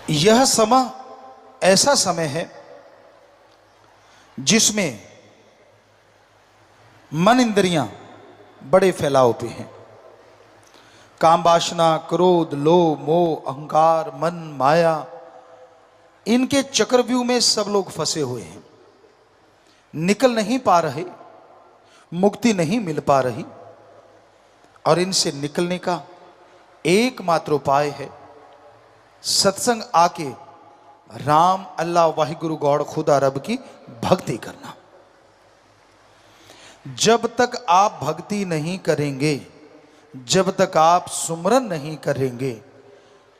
यह समय ऐसा समय है जिसमें मन इंद्रियां बड़े फैलाव पे हैं। काम वासना, क्रोध, लोभ, मोह, अहंकार, मन, माया, इनके चक्रव्यूह में सब लोग फंसे हुए हैं, निकल नहीं पा रहे, मुक्ति नहीं मिल पा रही। और इनसे निकलने का एकमात्र उपाय है सत्संग आके राम, अल्लाह, वाहिगुरु, गॉड, खुदा, रब की भक्ति करना। जब तक आप भक्ति नहीं करेंगे, जब तक आप सुमरन नहीं करेंगे,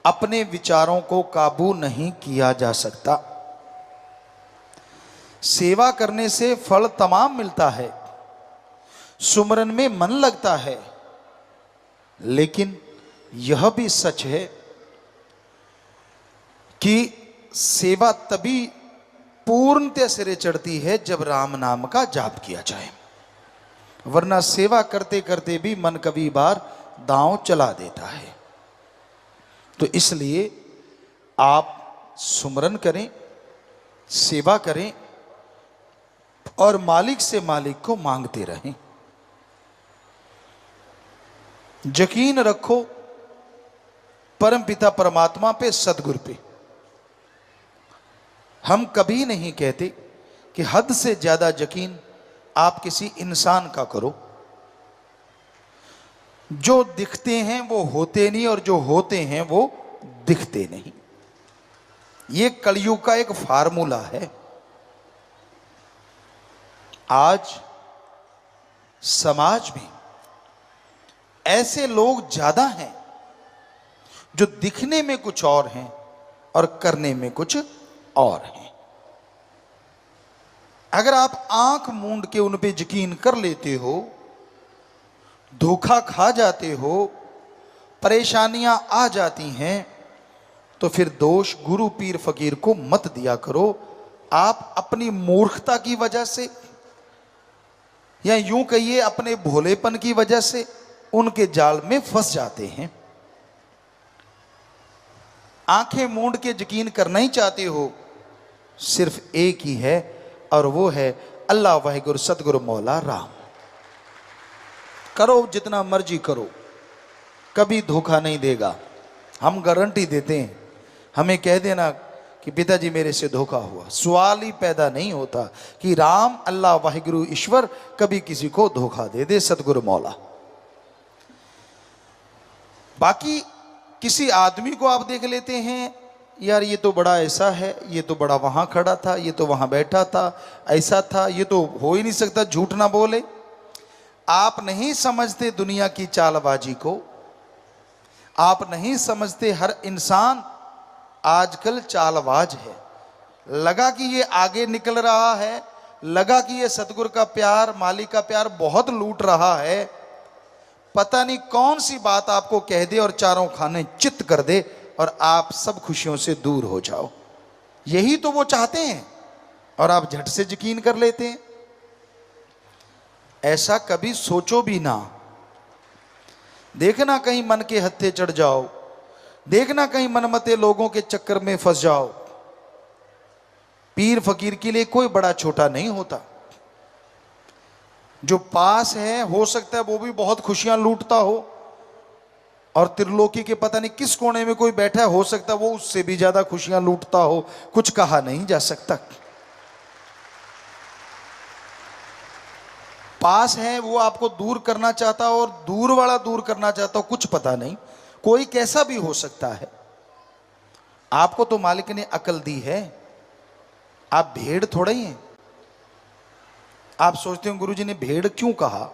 अपने विचारों को काबू नहीं किया जा सकता। सेवा करने से फल तमाम मिलता है, सुमरन में मन लगता है, लेकिन यह भी सच है कि सेवा तभी पूर्णतः सिरे चढ़ती है जब राम नाम का जाप किया जाए, वरना सेवा करते करते भी मन कभी बार दांव चला देता है। तो इसलिए आप सुमरन करें, सेवा करें और मालिक से मालिक को मांगते रहें। यकीन रखो परम पिता परमात्मा पे, सदगुरु पे। हम कभी नहीं कहते कि हद से ज्यादा यकीन आप किसी इंसान का करो। जो दिखते हैं वो होते नहीं, और जो होते हैं वो दिखते नहीं। ये कलयुग का एक फार्मूला है। आज समाज में ऐसे लोग ज्यादा हैं जो दिखने में कुछ और हैं और करने में कुछ और हैं। अगर आप आंख मूंद के उन पे यकीन कर लेते हो, धोखा खा जाते हो, परेशानियां आ जाती हैं, तो फिर दोष गुरु पीर फकीर को मत दिया करो। आप अपनी मूर्खता की वजह से, या यूं कहिए अपने भोलेपन की वजह से उनके जाल में फंस जाते हैं। आंखें मूंद के यकीन करना ही चाहते हो, सिर्फ एक ही है, और वो है अल्लाह, वाहिगुरु, सतगुरु, मौला, राम। करो जितना मर्जी करो, कभी धोखा नहीं देगा। हम गारंटी देते हैं। हमें कह देना कि पिताजी मेरे से धोखा हुआ, सवाल ही पैदा नहीं होता कि राम, अल्लाह, वाहिगुरु, ईश्वर कभी किसी को धोखा दे दे, सतगुरु, मौला। बाकी किसी आदमी को आप देख लेते हैं, यार ये तो बड़ा ऐसा है, ये तो बड़ा वहां खड़ा था, ये तो वहां बैठा था, ऐसा था, ये तो हो ही नहीं सकता, झूठ ना बोले। आप नहीं समझते दुनिया की चालबाजी को। आप नहीं समझते हर इंसान आजकल चालबाज है। लगा कि ये आगे निकल रहा है, लगा कि ये सतगुरु का प्यार, मालिक का प्यार बहुत लूट रहा है। पता नहीं कौन सी बात आपको कह दे और चारों खाने चित्त कर दे और आप सब खुशियों से दूर हो जाओ। यही तो वो चाहते हैं और आप झट से यकीन कर लेते हैं। ऐसा कभी सोचो भी ना। देखना कहीं मन के हत्थे चढ़ जाओ, देखना कहीं मनमते लोगों के चक्कर में फंस जाओ। पीर फकीर के लिए कोई बड़ा छोटा नहीं होता। जो पास है, हो सकता है वो भी बहुत खुशियां लूटता हो, और त्रिलोकी के पता नहीं किस कोने में कोई बैठा है, हो सकता है वो उससे भी ज्यादा खुशियां लूटता हो। कुछ कहा नहीं जा सकता। पास है वो आपको दूर करना चाहता हो, और दूर वाला दूर करना चाहता हो, कुछ पता नहीं। कोई कैसा भी हो सकता है। आपको तो मालिक ने अकल दी है, आप भेड़ थोड़े ही हैं। आप सोचते हो गुरुजी ने भेड़ क्यों कहा।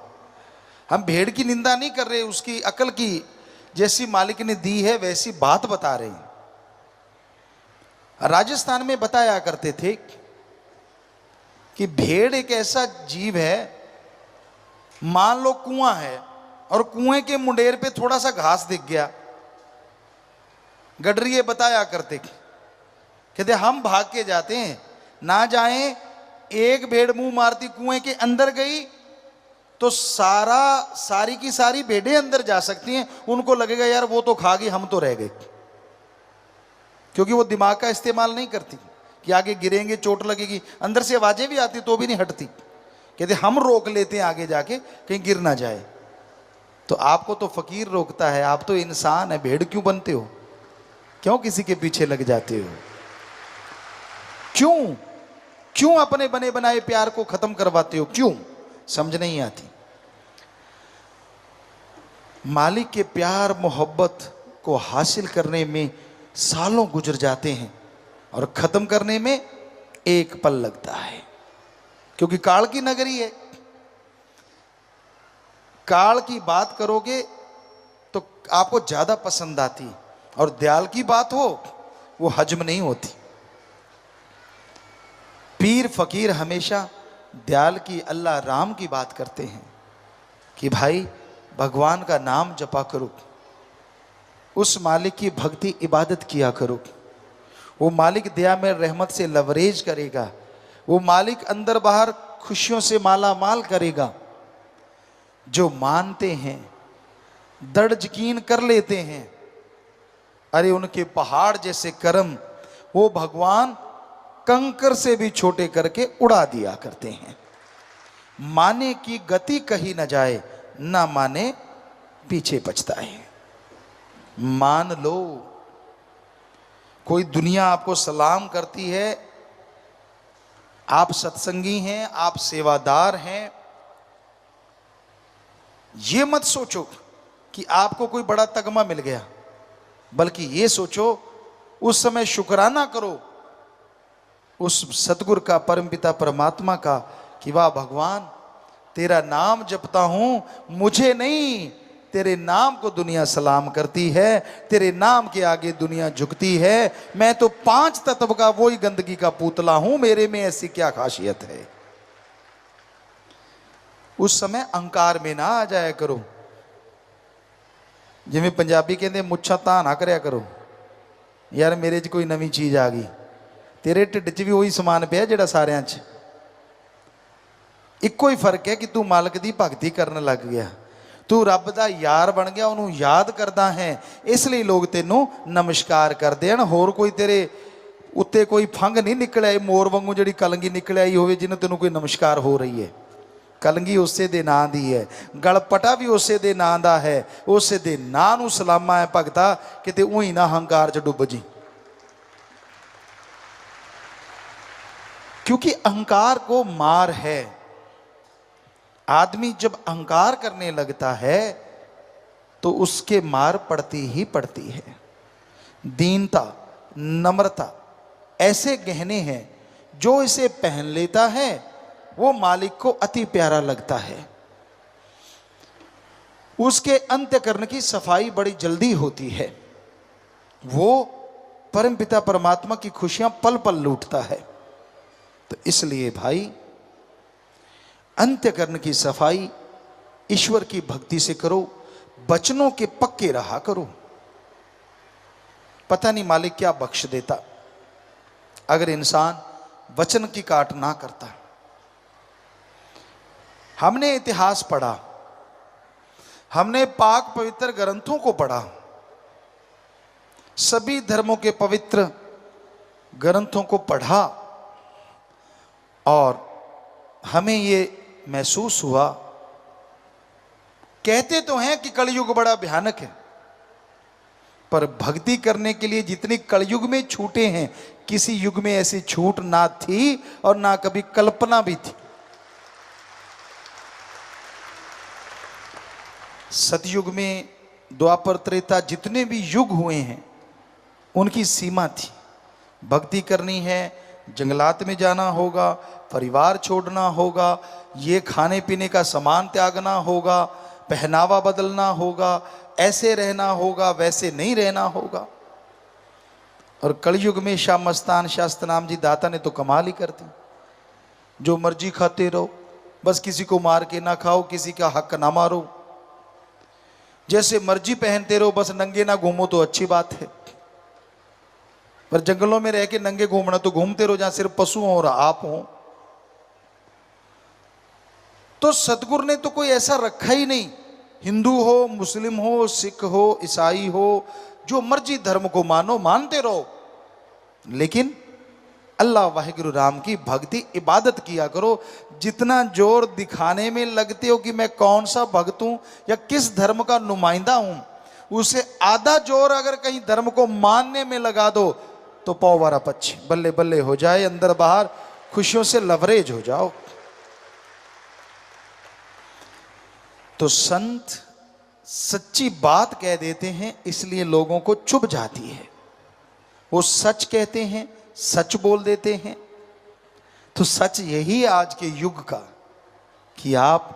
हम भेड़ की निंदा नहीं कर रहे, उसकी अकल की जैसी मालिक ने दी है वैसी बात बता रहे हैं। राजस्थान में बताया करते थे कि भेड़ एक ऐसा जीव है, मान लो कुआं है और कुएं के मुंडेर पे थोड़ा सा घास दिख गया, गडरिये बताया करते, कहते हम भाग के जाते हैं, ना जाएं। एक भेड़ मुंह मारती कुएं के अंदर गई तो सारी की सारी भेड़ें अंदर जा सकती हैं। उनको लगेगा यार वो तो खा गई, हम तो रह गए। क्योंकि वो दिमाग का इस्तेमाल नहीं करती कि आगे गिरेंगे चोट लगेगी, अंदर से आवाजें भी आती तो भी नहीं हटती, कहते हम रोक लेते हैं आगे जाके कहीं गिर ना जाए। तो आपको तो फकीर रोकता है, आप तो इंसान है, भेड़ क्यों बनते हो? क्यों किसी के पीछे लग जाते हो? क्यों क्यों अपने बने बनाए प्यार को खत्म करवाते हो? क्यों? समझ नहीं आती। मालिक के प्यार मोहब्बत को हासिल करने में सालों गुजर जाते हैं और खत्म करने में एक पल लगता है, क्योंकि काल की नगरी है। काल की बात करोगे तो आपको ज्यादा पसंद आती, और दयाल की बात हो वो हजम नहीं होती। पीर फकीर हमेशा दयाल की, अल्लाह राम की बात करते हैं कि भाई भगवान का नाम जपा करो, उस मालिक की भक्ति इबादत किया करो। वो मालिक दया में रहमत से लवरेज करेगा, वो मालिक अंदर बाहर खुशियों से माला माल करेगा। जो मानते हैं, दृढ़ यकीन कर लेते हैं, अरे उनके पहाड़ जैसे कर्म वो भगवान कंकर से भी छोटे करके उड़ा दिया करते हैं। माने की गति कही न जाए, ना माने पीछे पछता है। मान लो, कोई दुनिया आपको सलाम करती है, आप सत्संगी हैं, आप सेवादार हैं, ये मत सोचो कि आपको कोई बड़ा तगमा मिल गया, बल्कि ये सोचो उस समय शुक्राना करो उस सतगुरु का, परमपिता परमात्मा का, कि वाह भगवान तेरा नाम जपता हूं, मुझे नहीं तेरे नाम को दुनिया सलाम करती है, तेरे नाम के आगे दुनिया झुकती है। मैं तो 5 तत्व का वही गंदगी का पुतला हूं, मेरे में ऐसी क्या खासियत है। उस समय अहंकार में ना आ जाया करो। जिਵੇਂ पंजाबी कहते मुच्छा ता ना करया करो, यार मेरे च कोई नवी चीज आ गई, तेरे ढिड च भी वही समान पिया जिहड़ा सारियां च। इक्को ही फर्क है कि तू मालक दी भगती करन लग गया, तू रब दा यार बन गया, उन्होंने याद करदा है, इसलिए लोग तेनों नमस्कार करते हैं। होर कोई तेरे उत्ते कोई फंग नहीं निकल आई, मोर वांगू जिहड़ी कलंगी निकल आई होवे जिन्हों तेनों कोई नमस्कार हो रही है। कलंगी उसे दे नां दी है, गलपटा भी उसे दे नां दा है, उसे दे नां नूं सलामा है भगता, किते उही ना हंकार च डुब जी। क्योंकि अहंकार को मार है। आदमी जब अहंकार करने लगता है तो उसके मार पड़ती ही पड़ती है। दीनता, नम्रता ऐसे गहने हैं जो इसे पहन लेता है वो मालिक को अति प्यारा लगता है। उसके अंतःकरण की सफाई बड़ी जल्दी होती है, वो परमपिता परमात्मा की खुशियां पल पल लूटता है। तो इसलिए भाई अंतःकरण की सफाई ईश्वर की भक्ति से करो, वचनों के पक्के रहा करो। पता नहीं मालिक क्या बख्श देता अगर इंसान वचन की काट ना करता। हमने इतिहास पढ़ा, हमने पाक पवित्र ग्रंथों को पढ़ा, सभी धर्मों के पवित्र ग्रंथों को पढ़ा, और हमें ये महसूस हुआ, कहते तो हैं कि कलयुग बड़ा भयानक है, पर भक्ति करने के लिए जितनी कलयुग में छूटे हैं, किसी युग में ऐसी छूट ना थी और ना कभी कल्पना भी थी। सतयुग में, द्वापर, त्रेता, जितने भी युग हुए हैं उनकी सीमा थी। भक्ति करनी है, जंगलात में जाना होगा, परिवार छोड़ना होगा, ये खाने पीने का सामान त्यागना होगा, पहनावा बदलना होगा, ऐसे रहना होगा, वैसे नहीं रहना होगा। और कलयुग में शाह मस्तान शास्त्रनाम जी दाता ने तो कमाल ही कर दी। जो मर्जी खाते रहो, बस किसी को मार के ना खाओ, किसी का हक ना मारो, जैसे मर्जी पहनते रहो, बस नंगे ना घूमो तो अच्छी बात है। पर जंगलों में रह के नंगे घूमना तो घूमते रहो जहां सिर्फ पशु हो और आप हो। तो सतगुरु ने तो कोई ऐसा रखा ही नहीं, हिंदू हो, मुस्लिम हो, सिख हो, ईसाई हो, जो मर्जी धर्म को मानो, मानते रहो, लेकिन अल्लाह वाहिगुरु राम की भक्ति इबादत किया करो। जितना जोर दिखाने में लगते हो कि मैं कौन सा भक्त हूं या किस धर्म का नुमाइंदा हूं, उसे आधा जोर अगर कहीं धर्म को मानने में लगा दो तो पौवारा पक्षी बल्ले बल्ले हो जाए, अंदर बाहर खुशियों से लवरेज हो जाओ। तो संत सच्ची बात कह देते हैं, इसलिए लोगों को चुभ जाती है। वो सच कहते हैं, सच बोल देते हैं। तो सच यही आज के युग का कि आप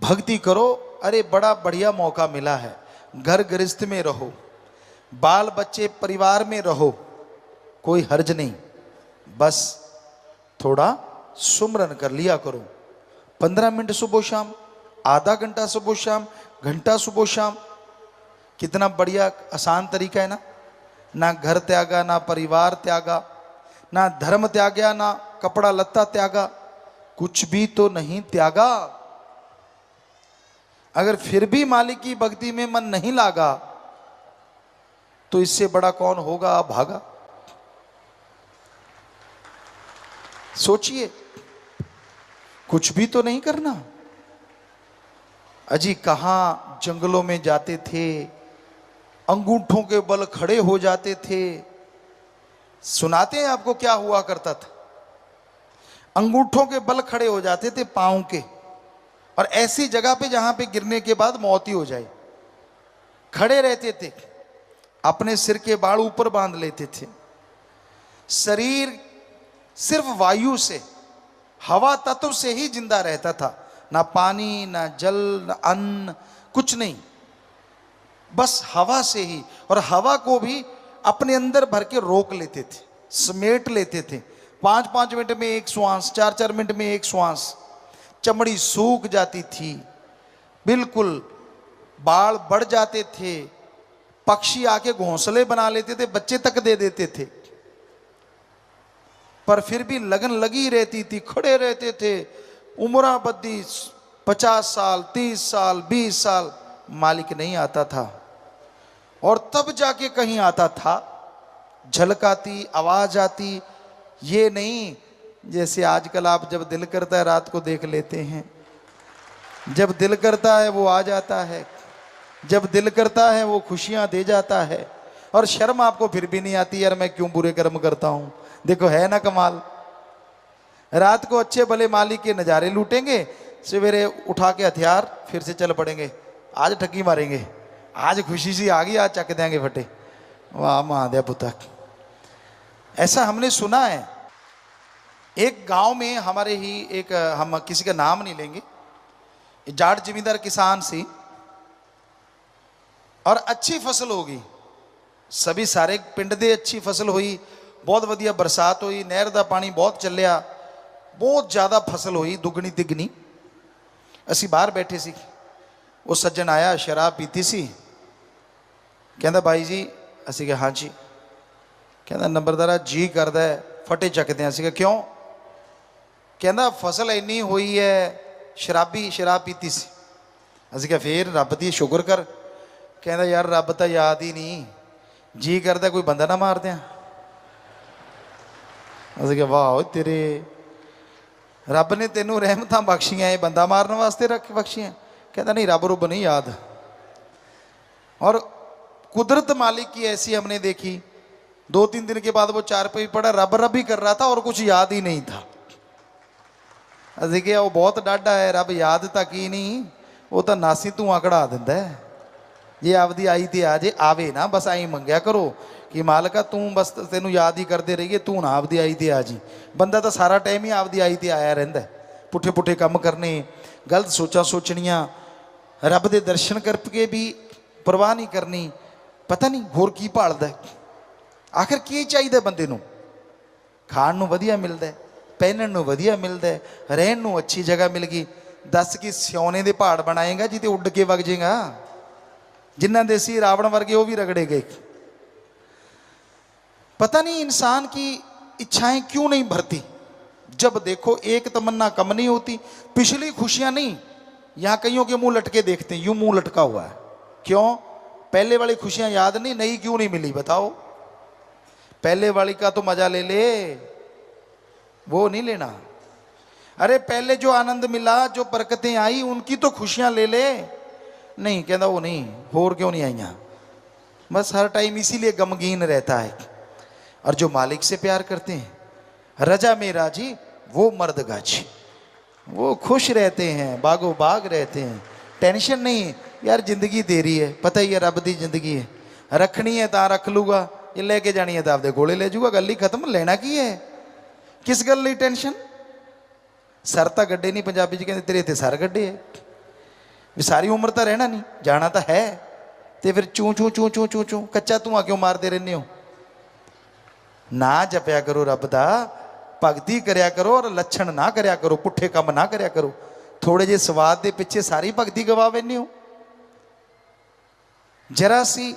भक्ति करो। अरे बड़ा बढ़िया मौका मिला है, घर गृहस्थ में रहो, बाल बच्चे परिवार में रहो, कोई हर्ज नहीं, बस थोड़ा सुमरन कर लिया करो। 15 मिनट सुबह शाम, आधा घंटा सुबह शाम, घंटा सुबह शाम, कितना बढ़िया आसान तरीका है ना। ना घर त्यागा, ना परिवार त्यागा, ना धर्म त्यागा, ना कपड़ा लत्ता त्यागा, कुछ भी तो नहीं त्यागा। अगर फिर भी मालिक की भक्ति में मन नहीं लागा तो इससे बड़ा कौन होगा भागा। सोचिए, कुछ भी तो नहीं करना। अजी कहां जंगलों में जाते थे, अंगूठों के बल खड़े हो जाते थे। सुनाते हैं आपको क्या हुआ करता था। अंगूठों के बल खड़े हो जाते थे पांव के, और ऐसी जगह पे जहां पे गिरने के बाद मौत ही हो जाए। खड़े रहते थे, अपने सिर के बाल ऊपर बांध लेते थे। शरीर सिर्फ वायु से, हवा तत्व से ही जिंदा रहता था। ना पानी, ना जल, ना अन्न, कुछ नहीं, बस हवा से ही। और हवा को भी अपने अंदर भर के रोक लेते थे, समेट लेते थे। 5-5 मिनट में एक श्वास, 4-4 मिनट में एक श्वास। चमड़ी सूख जाती थी, बिल्कुल बाल बढ़ जाते थे। पक्षी आके घोंसले बना लेते थे, बच्चे तक दे देते थे, पर फिर भी लगन लगी रहती थी, खड़े रहते थे। उम्र बद्दी 50 साल, 30 साल, 20 साल, मालिक नहीं आता था। और तब जाके कहीं आता था, झलक आती, आवाज आती। ये नहीं जैसे आजकल आप जब दिल करता है रात को देख लेते हैं, जब दिल करता है वो आ जाता है, जब दिल करता है वो खुशियां दे जाता है। और शर्म आपको फिर भी नहीं आती, यार मैं क्यों बुरे कर्म करता हूं। देखो है ना कमाल। रात को अच्छे भले मालिक के नज़ारे लूटेंगे, सवेरे उठा के हथियार फिर से चल पड़ेंगे। आज ठगी मारेंगे, आज खुशी सी आ गई, आज चक देंगे फटे। वाह महादेव पुतक। ऐसा हमने सुना है। एक गांव में हमारे ही एक, हम किसी का नाम नहीं लेंगे, जाट जमींदार किसान सी, और अच्छी फसल होगी। सभी सारे पिंड दे अच्छी फसल हुई, बहुत वधिया बरसात हुई, नहर का पानी बहुत चलिया, बहुत ज़्यादा फसल हुई, दुगनी तिगनी। असी बाहर बैठे सी, वो सज्जन आया, शराब पीती सी। कहता भाई जी, असी कहा हाँ जी। कहता नंबरदारा जी करदा है फटे चकते हैं। असी कहा क्यों? कहता फसल इन्नी हुई है, शराबी शराब पीती सी। असी कहा फिर रब दी शुक्र कर। कहता यार रब तो याद ही नहीं, जी करता कोई बंदा ना मार दें। असी कहा वाह तेरे, रब ने तेनों रहमत बख्शियां, ये बंदा मारने वास्ते रख बख्शियां। कहता नहीं रब रुब नहीं याद। और कुदरत मालिक की ऐसी हमने देखी, 2-3 दिन के बाद वो 4 पे पड़ा, रब रब ही कर रहा था और कुछ याद ही नहीं था। असी कहा वो बहुत डाढ़ा है, रब याद तक ही नहीं, वो तो नासी धुआं कढ़ा दिंदा है। जे आपदी आई ते आ जे, आवे ना बस आई मंगया करो कि मालका तू बस तेनू याद ही करते रहिए, तू ना आपदी आई ते आ जी। बंदा तो सारा टाइम ही आपदी आई ते आया रहिंदा है। पुठे पुठे काम करने, गलत सोचा सोचनियां, रब दे दर्शन करके भी परवाह नहीं करनी। पता नहीं होर की भालदा है। आखिर की चाहिए बंदे नू? खाण नू वधिया मिलदा है, पहनण नू वधिया मिलदा है, रहण नू अच्छी जगह मिल गई। दस कि सियाने दे पहाड़ बनाएगा जी ते उड़ के वग जाएगा। जिन्ना दे सी रावण वर्गे वो भी रगड़े गए। पता नहीं इंसान की इच्छाएं क्यों नहीं भरती। जब देखो एक तमन्ना कम नहीं होती। पिछली खुशियां नहीं, यहां कईयों के मुंह लटके देखते हैं, यूं मुंह लटका हुआ है। क्यों? पहले वाली खुशियां याद नहीं, नई क्यों नहीं मिली बताओ? पहले वाली का तो मजा ले ले, वो नहीं लेना। अरे पहले जो आनंद मिला, जो बरकतें आई, उनकी तो खुशियां ले ले। नहीं कहता वो नहीं, होर क्यों नहीं आईया। बस हर टाइम इसीलिए गमगीन रहता है। और जो मालिक से प्यार करते हैं, रजा में राजी वो मर्द गाजी, वो खुश रहते हैं, बागो बाग रहते हैं, टेंशन नहीं। यार जिंदगी तेरी है, पता ही है रब दी जिंदगी है, रखनी है तो रख लूगा, ये लेके जानी है तो आपदे कोले ले जूगा, गल ही खत्म। लेना की है, किस गल ली टेंशन। सर तो गड्ढे नहीं, पंजाबी च कहते तेरे इत्थे सर गड्ढे है, भी सारी उम्र तो रहना नहीं, जाना तो है, तो फिर चू चू चू चू चू चू कच्चा धुआं क्यों मारते रहने हो। ना जपया करो रब दा, भगती करया करो और लक्षण ना करया करो, पुठे काम ना करया करो। थोड़े जे स्वाद के पिछे सारी भगती गवा बैठे हो। जरा सी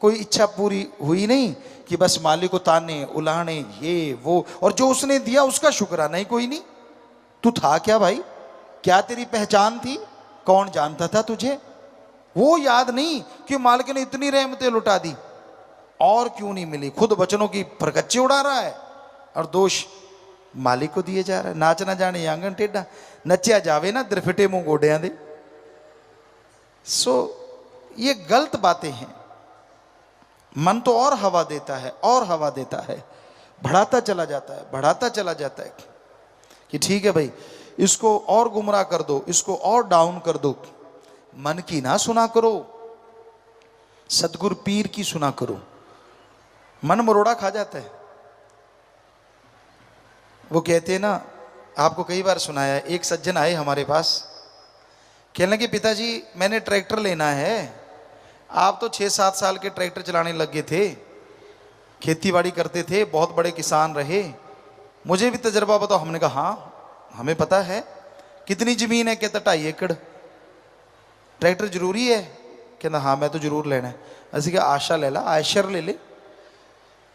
कोई इच्छा पूरी हुई नहीं कि बस मालिक को ताने उलाने ये वो, और जो उसने दिया उसका शुक्राना ही कोई नहीं। तू था क्या भाई, क्या तेरी पहचान थी, कौन जानता था तुझे, वो याद नहीं कि मालिक ने इतनी रहमतें लुटा दी और क्यों नहीं मिली। खुद बचनों की परकच्चे उड़ा रहा है और दोष मालिक को दिए जा रहा है। नाच ना जाने आंगन टेढ़ा, नचिया जावे ना दिरफिटे मुंह गोडियां दे। सो ये गलत बातें हैं। मन तो और हवा देता है और हवा देता है, बढ़ाता चला जाता है, बढ़ाता चला जाता है कि ठीक है भाई इसको और गुमराह कर दो, इसको और डाउन कर दो। मन की ना सुना करो, सतगुरु पीर की सुना करो। मन मरोड़ा खा जाता है। वो कहते हैं ना, आपको कई बार सुनाया, एक सज्जन आए हमारे पास, कहने लगे पिताजी मैंने ट्रैक्टर लेना है। आप तो 6-7 साल के ट्रैक्टर चलाने लगे थे, खेती बाड़ी करते थे, बहुत बड़े किसान रहे, मुझे भी तजर्बा बताओ। हमने कहा हाँ हमें पता है। कितनी ज़मीन है, कहता 2.5 एकड़। ट्रैक्टर जरूरी है, कहता हाँ मैं तो जरूर लेना है। असं क्या आशा ले ला, आयशर ले ले,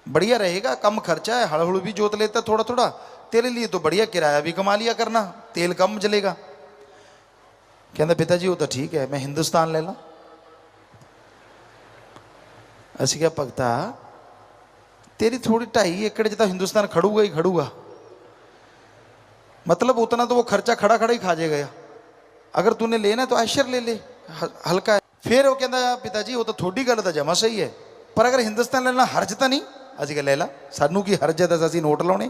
बढ़िया रहेगा, कम खर्चा है, हड़ हुड़ भी जोत लेता थोड़ा थोड़ा, तेरे लिए तो बढ़िया, किराया भी कमा लिया करना, तेल कम जलेगा। कहता पिताजी वो तो ठीक है, मैं हिंदुस्तान ले ला। असं क्या भगता तेरी थोड़ी 2.5 एकड़ तो हिंदुस्तान खड़ूगा ही खड़ूगा, मतलब उतना तो वो खर्चा खड़ा खड़ा ही खा जाएगा। अगर तूने लेना तो आयशर ले ले, हल्का है। फिर वो कहता पिताजी वो तो थोड़ी गल तो जमा सही है, पर अगर हिंदुस्तान लेना हर्ज तो नहीं। असं ले ला, सानू की हर्ज है, असीं नोट लाने।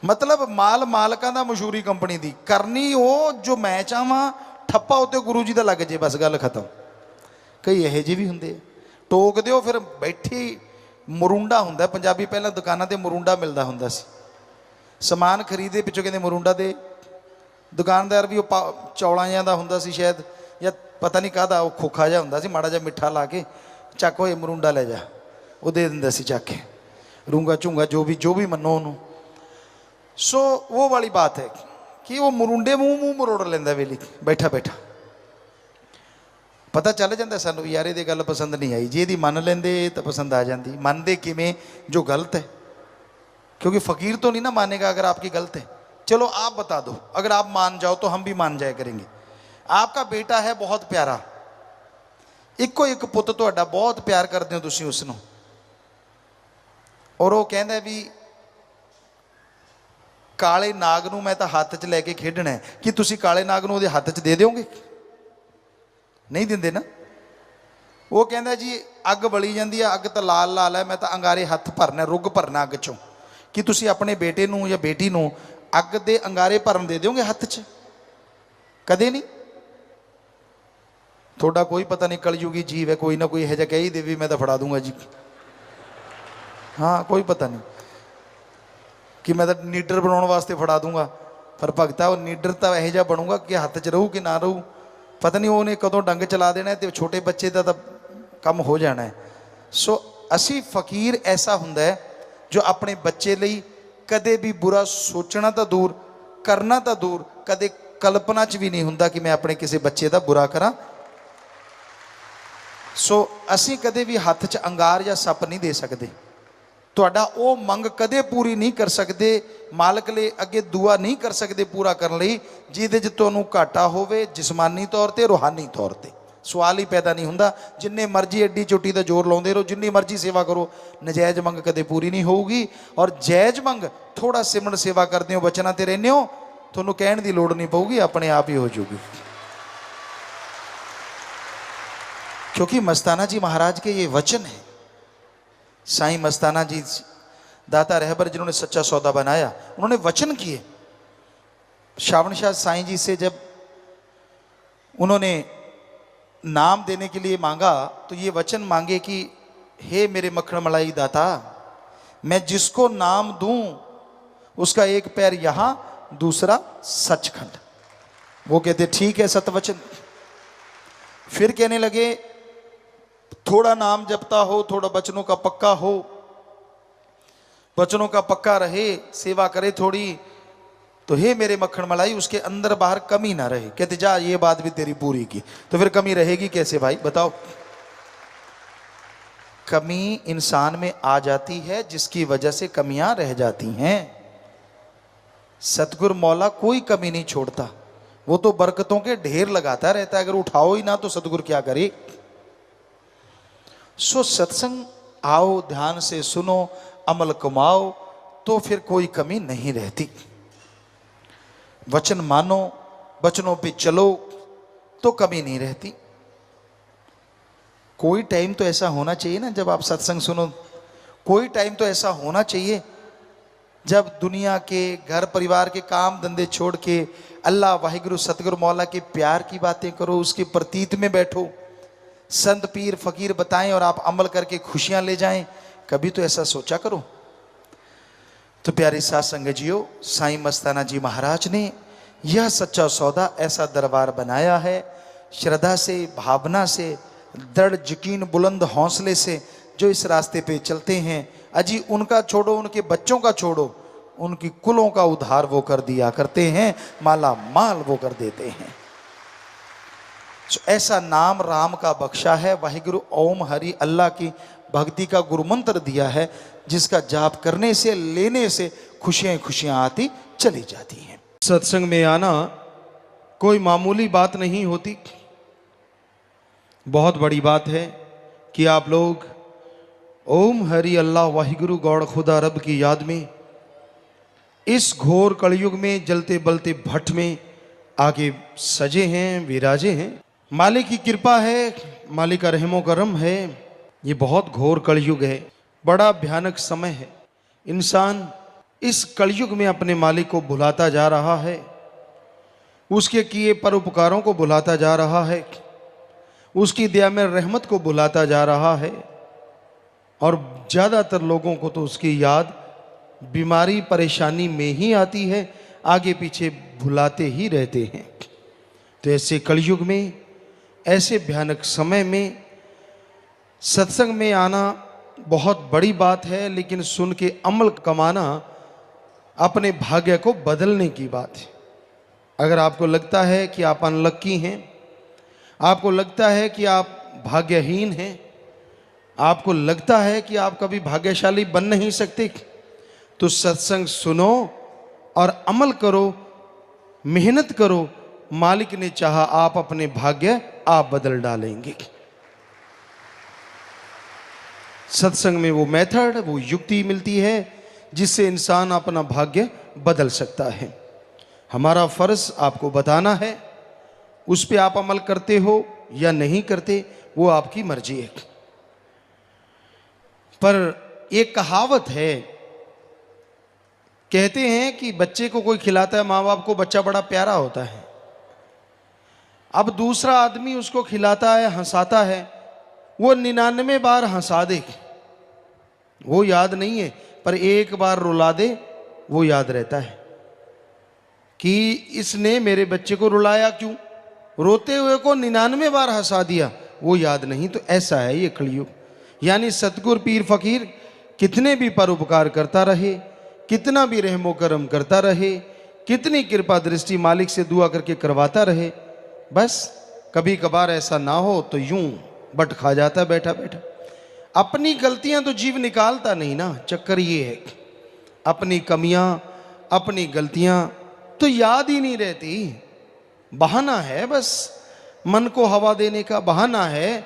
मतलब माल मालकां दा, मशहूरी कंपनी दी करनी हो जो मैं चाहां, ठप्पा उत्ते गुरु जी दा लग जे, बस गल खत्म। कई यह जी भी हुंदे, टोक दिओ फिर बैठी मरुंडा हुंदा। पंजाबी पहला दुकानां ते मरुंडा मिलदा हुंदा सी, समान खरीदे पिछों कहंदे मरुंडा दे। दुकानदार भी चौलां जिहां दा हुंदा सी शायद, या पता नहीं काहदा, वो खोखा जिहा हुंदा सी, माड़ा जिहा मिठा ला के चक होए मरुंडा ले जा, वो दे दिंदा सी चक के, रूंगा झूंगा जो भी मनो उन्होंने। सो वो वाली बात है कि वो मरुंडे मूँह मरोड़ लेंदा वेली बैठा बैठा। पता चल जाता सानू यार ये गल पसंद नहीं आई, जे यदि मन लेंदे तो पसंद आ जाती। मनदे किवें जो गलत है, क्योंकि फ़कीर तो नहीं ना मानेगा अगर आपकी गलत है। चलो आप बता दो, अगर आप मान जाओ तो हम भी मान जाया करेंगे। आपका बेटा है बहुत प्यारा, इक्को एक पुत तुहाडा, बहुत प्यार करते हो तुसीं उसनूं, और वो कहंदा भी काले नाग नूं मैं तो हाथ च लैके खेडना है, कि तुसीं काले नाग नूं उहदे हाथ च दे दोगे? नहीं देंदे ना। वो कहंदा जी अग बली जाती है, अग तो लाल लाल है, मैं तो अंगारे हथ भरना, रुग भरना अग चों, कि तुसीं अपने बेटे नूं या बेटी नूं अग दे अंगारे भरन दे दोगे हथ च? कदे नहीं। थोड़ा कोई पता नहीं कलयुगी जीव है, कोई ना कोई यह कह ही दे भी मैं तो फड़ा दूंगा जी। हाँ कोई पता नहीं कि मैं तो नीडर बनाने वास्ते फड़ा दूंगा, पर भगता वो नीडर तो यह जा बनूंगा कि हथ च रहू कि ना रहू, पता नहीं उन्हें कदों डंग चला देना है, तो छोटे बच्चे का तो कम हो जाना है। सो असी फकीर ऐसा हुंदा है जो अपने बच्चे लिए कदे भी बुरा सोचना तो दूर, करना तो दूर, कदे कल्पना च भी नहीं हुंदा कि मैं अपने किसी बच्चे का बुरा करा। सो असी कदे भी हाथ च अंगार या सप नहीं दे सकते, तुहाडा वो मंग कदे पूरी नहीं कर सकते, मालक ले अगे दुआ नहीं कर सकते पूरा करने लई जिहदे च तुहानूं घाटा होवे जिसमानी तौर पर, रूहानी तौर पर। सवाल ही पैदा नहीं ਹੁੰਦਾ। जिन्ने मर्जी एड्डी चोटी का जोर लाते रहो, जिन्नी मर्जी सेवा करो, नजायज़ मंग कदे पूरी नहीं होगी। और जायज़ मंग थोड़ा सिमरन सेवा करते हो, बचना ते रहने हो, थोनों कहने की लोड़ नहीं पऊगी, अपने आप ही हो जाऊगी। क्योंकि मस्ताना जी महाराज के ये वचन है। साईं मस्ताना जी दाता रहबर जिन्होंने सच्चा सौदा बनाया, उन्होंने वचन किए। श्रावण शाह साईं जी से जब उन्होंने नाम देने के लिए मांगा तो ये वचन मांगे कि हे मेरे मक्खन मलाई दाता, मैं जिसको नाम दूं उसका एक पैर यहां, दूसरा सचखंड। वो कहते ठीक है सतवचन। फिर कहने लगे थोड़ा नाम जपता हो, थोड़ा बचनों का पक्का हो, बचनों का पक्का रहे, सेवा करे थोड़ी, तो हे मेरे मक्खन मलाई उसके अंदर बाहर कमी ना रहे। कहते जा ये बात भी तेरी पूरी की। तो फिर कमी रहेगी कैसे भाई बताओ? कमी इंसान में आ जाती है जिसकी वजह से कमियां रह जाती हैं। सतगुरु मौला कोई कमी नहीं छोड़ता, वो तो बरकतों के ढेर लगाता रहता है। अगर उठाओ ही ना तो सतगुरु क्या करे। सो सत्संग आओ, ध्यान से सुनो, अमल कमाओ, तो फिर कोई कमी नहीं रहती। वचन मानो, वचनों पे चलो तो कमी नहीं रहती। कोई टाइम तो ऐसा होना चाहिए ना जब आप सत्संग सुनो, कोई टाइम तो ऐसा होना चाहिए जब दुनिया के घर परिवार के काम धंधे छोड़ के अल्लाह वाहिगुरु सतगुरु मौला के प्यार की बातें करो, उसके प्रतीत में बैठो, संत पीर फकीर बताएं और आप अमल करके खुशियां ले जाएं। कभी तो ऐसा सोचा करो। तो प्यारे साथ संगजियों, साईं मस्ताना जी महाराज ने यह सच्चा सौदा ऐसा दरबार बनाया है, श्रद्धा से, भावना से, दृढ़ यकीन, बुलंद हौसले से जो इस रास्ते पे चलते हैं, अजी उनका छोड़ो, उनके बच्चों का छोड़ो, उनकी कुलों का उद्धार वो कर दिया करते हैं, माला माल वो कर देते हैं। ऐसा नाम राम का बख्शा है, वाहिगुरु ओम हरि अल्लाह की भक्ति का गुरु मंत्र दिया है, जिसका जाप करने से, लेने से खुशियां खुशियां आती चली जाती हैं। सत्संग में आना कोई मामूली बात नहीं होती, बहुत बड़ी बात है कि आप लोग ओम हरि अल्लाह वाहिगुरु गौड़ खुदा रब की याद में इस घोर कलयुग में जलते बलते भट्ट में आगे सजे हैं, विराजे हैं। मालिक की कृपा है, मालिक का रहमो करम है। ये बहुत घोर कलयुग है, बड़ा भयानक समय है। इंसान इस कलयुग में अपने मालिक को भुलाता जा रहा है, उसके किए परोपकारों को भुलाता जा रहा है, उसकी दया में रहमत को भुलाता जा रहा है। और ज़्यादातर लोगों को तो उसकी याद बीमारी परेशानी में ही आती है, आगे पीछे भुलाते ही रहते हैं। तो ऐसे कलयुग में, ऐसे भयानक समय में सत्संग में आना बहुत बड़ी बात है, लेकिन सुन के अमल कमाना अपने भाग्य को बदलने की बात है। अगर आपको लगता है कि आप अनलक्की हैं, आपको लगता है कि आप भाग्यहीन हैं, आपको लगता है कि आप कभी भाग्यशाली बन नहीं सकते, तो सत्संग सुनो और अमल करो, मेहनत करो। मालिक ने चाहा आप अपने भाग्य आप बदल डालेंगे। सत्संग में वो मेथड, वो युक्ति मिलती है जिससे इंसान अपना भाग्य बदल सकता है। हमारा फर्ज आपको बताना है, उस पे आप अमल करते हो या नहीं करते वो आपकी मर्जी है। पर एक कहावत है, कहते हैं कि बच्चे को कोई खिलाता है, माँ बाप को बच्चा बड़ा प्यारा होता है। अब दूसरा आदमी उसको खिलाता है, हंसाता है, वो 99 बार हंसा दे, वो याद नहीं है, पर एक बार रुला दे वो याद रहता है कि इसने मेरे बच्चे को रुलाया क्यों, रोते हुए को 99 बार हंसा दिया, वो याद नहीं। तो ऐसा है ये कलयुग। यानी सतगुर पीर फकीर कितने भी परोपकार करता रहे, कितना भी रहमो करम करता रहे, कितनी कृपा दृष्टि मालिक से दुआ करके करवाता रहे, बस कभी कभार ऐसा ना हो तो यूं बट खा जाता बैठा बैठा। अपनी गलतियां तो जीव निकालता नहीं ना, चक्कर ये है अपनी कमियां, अपनी गलतियां तो याद ही नहीं रहती, बहाना है बस। मन को हवा देने का बहाना है,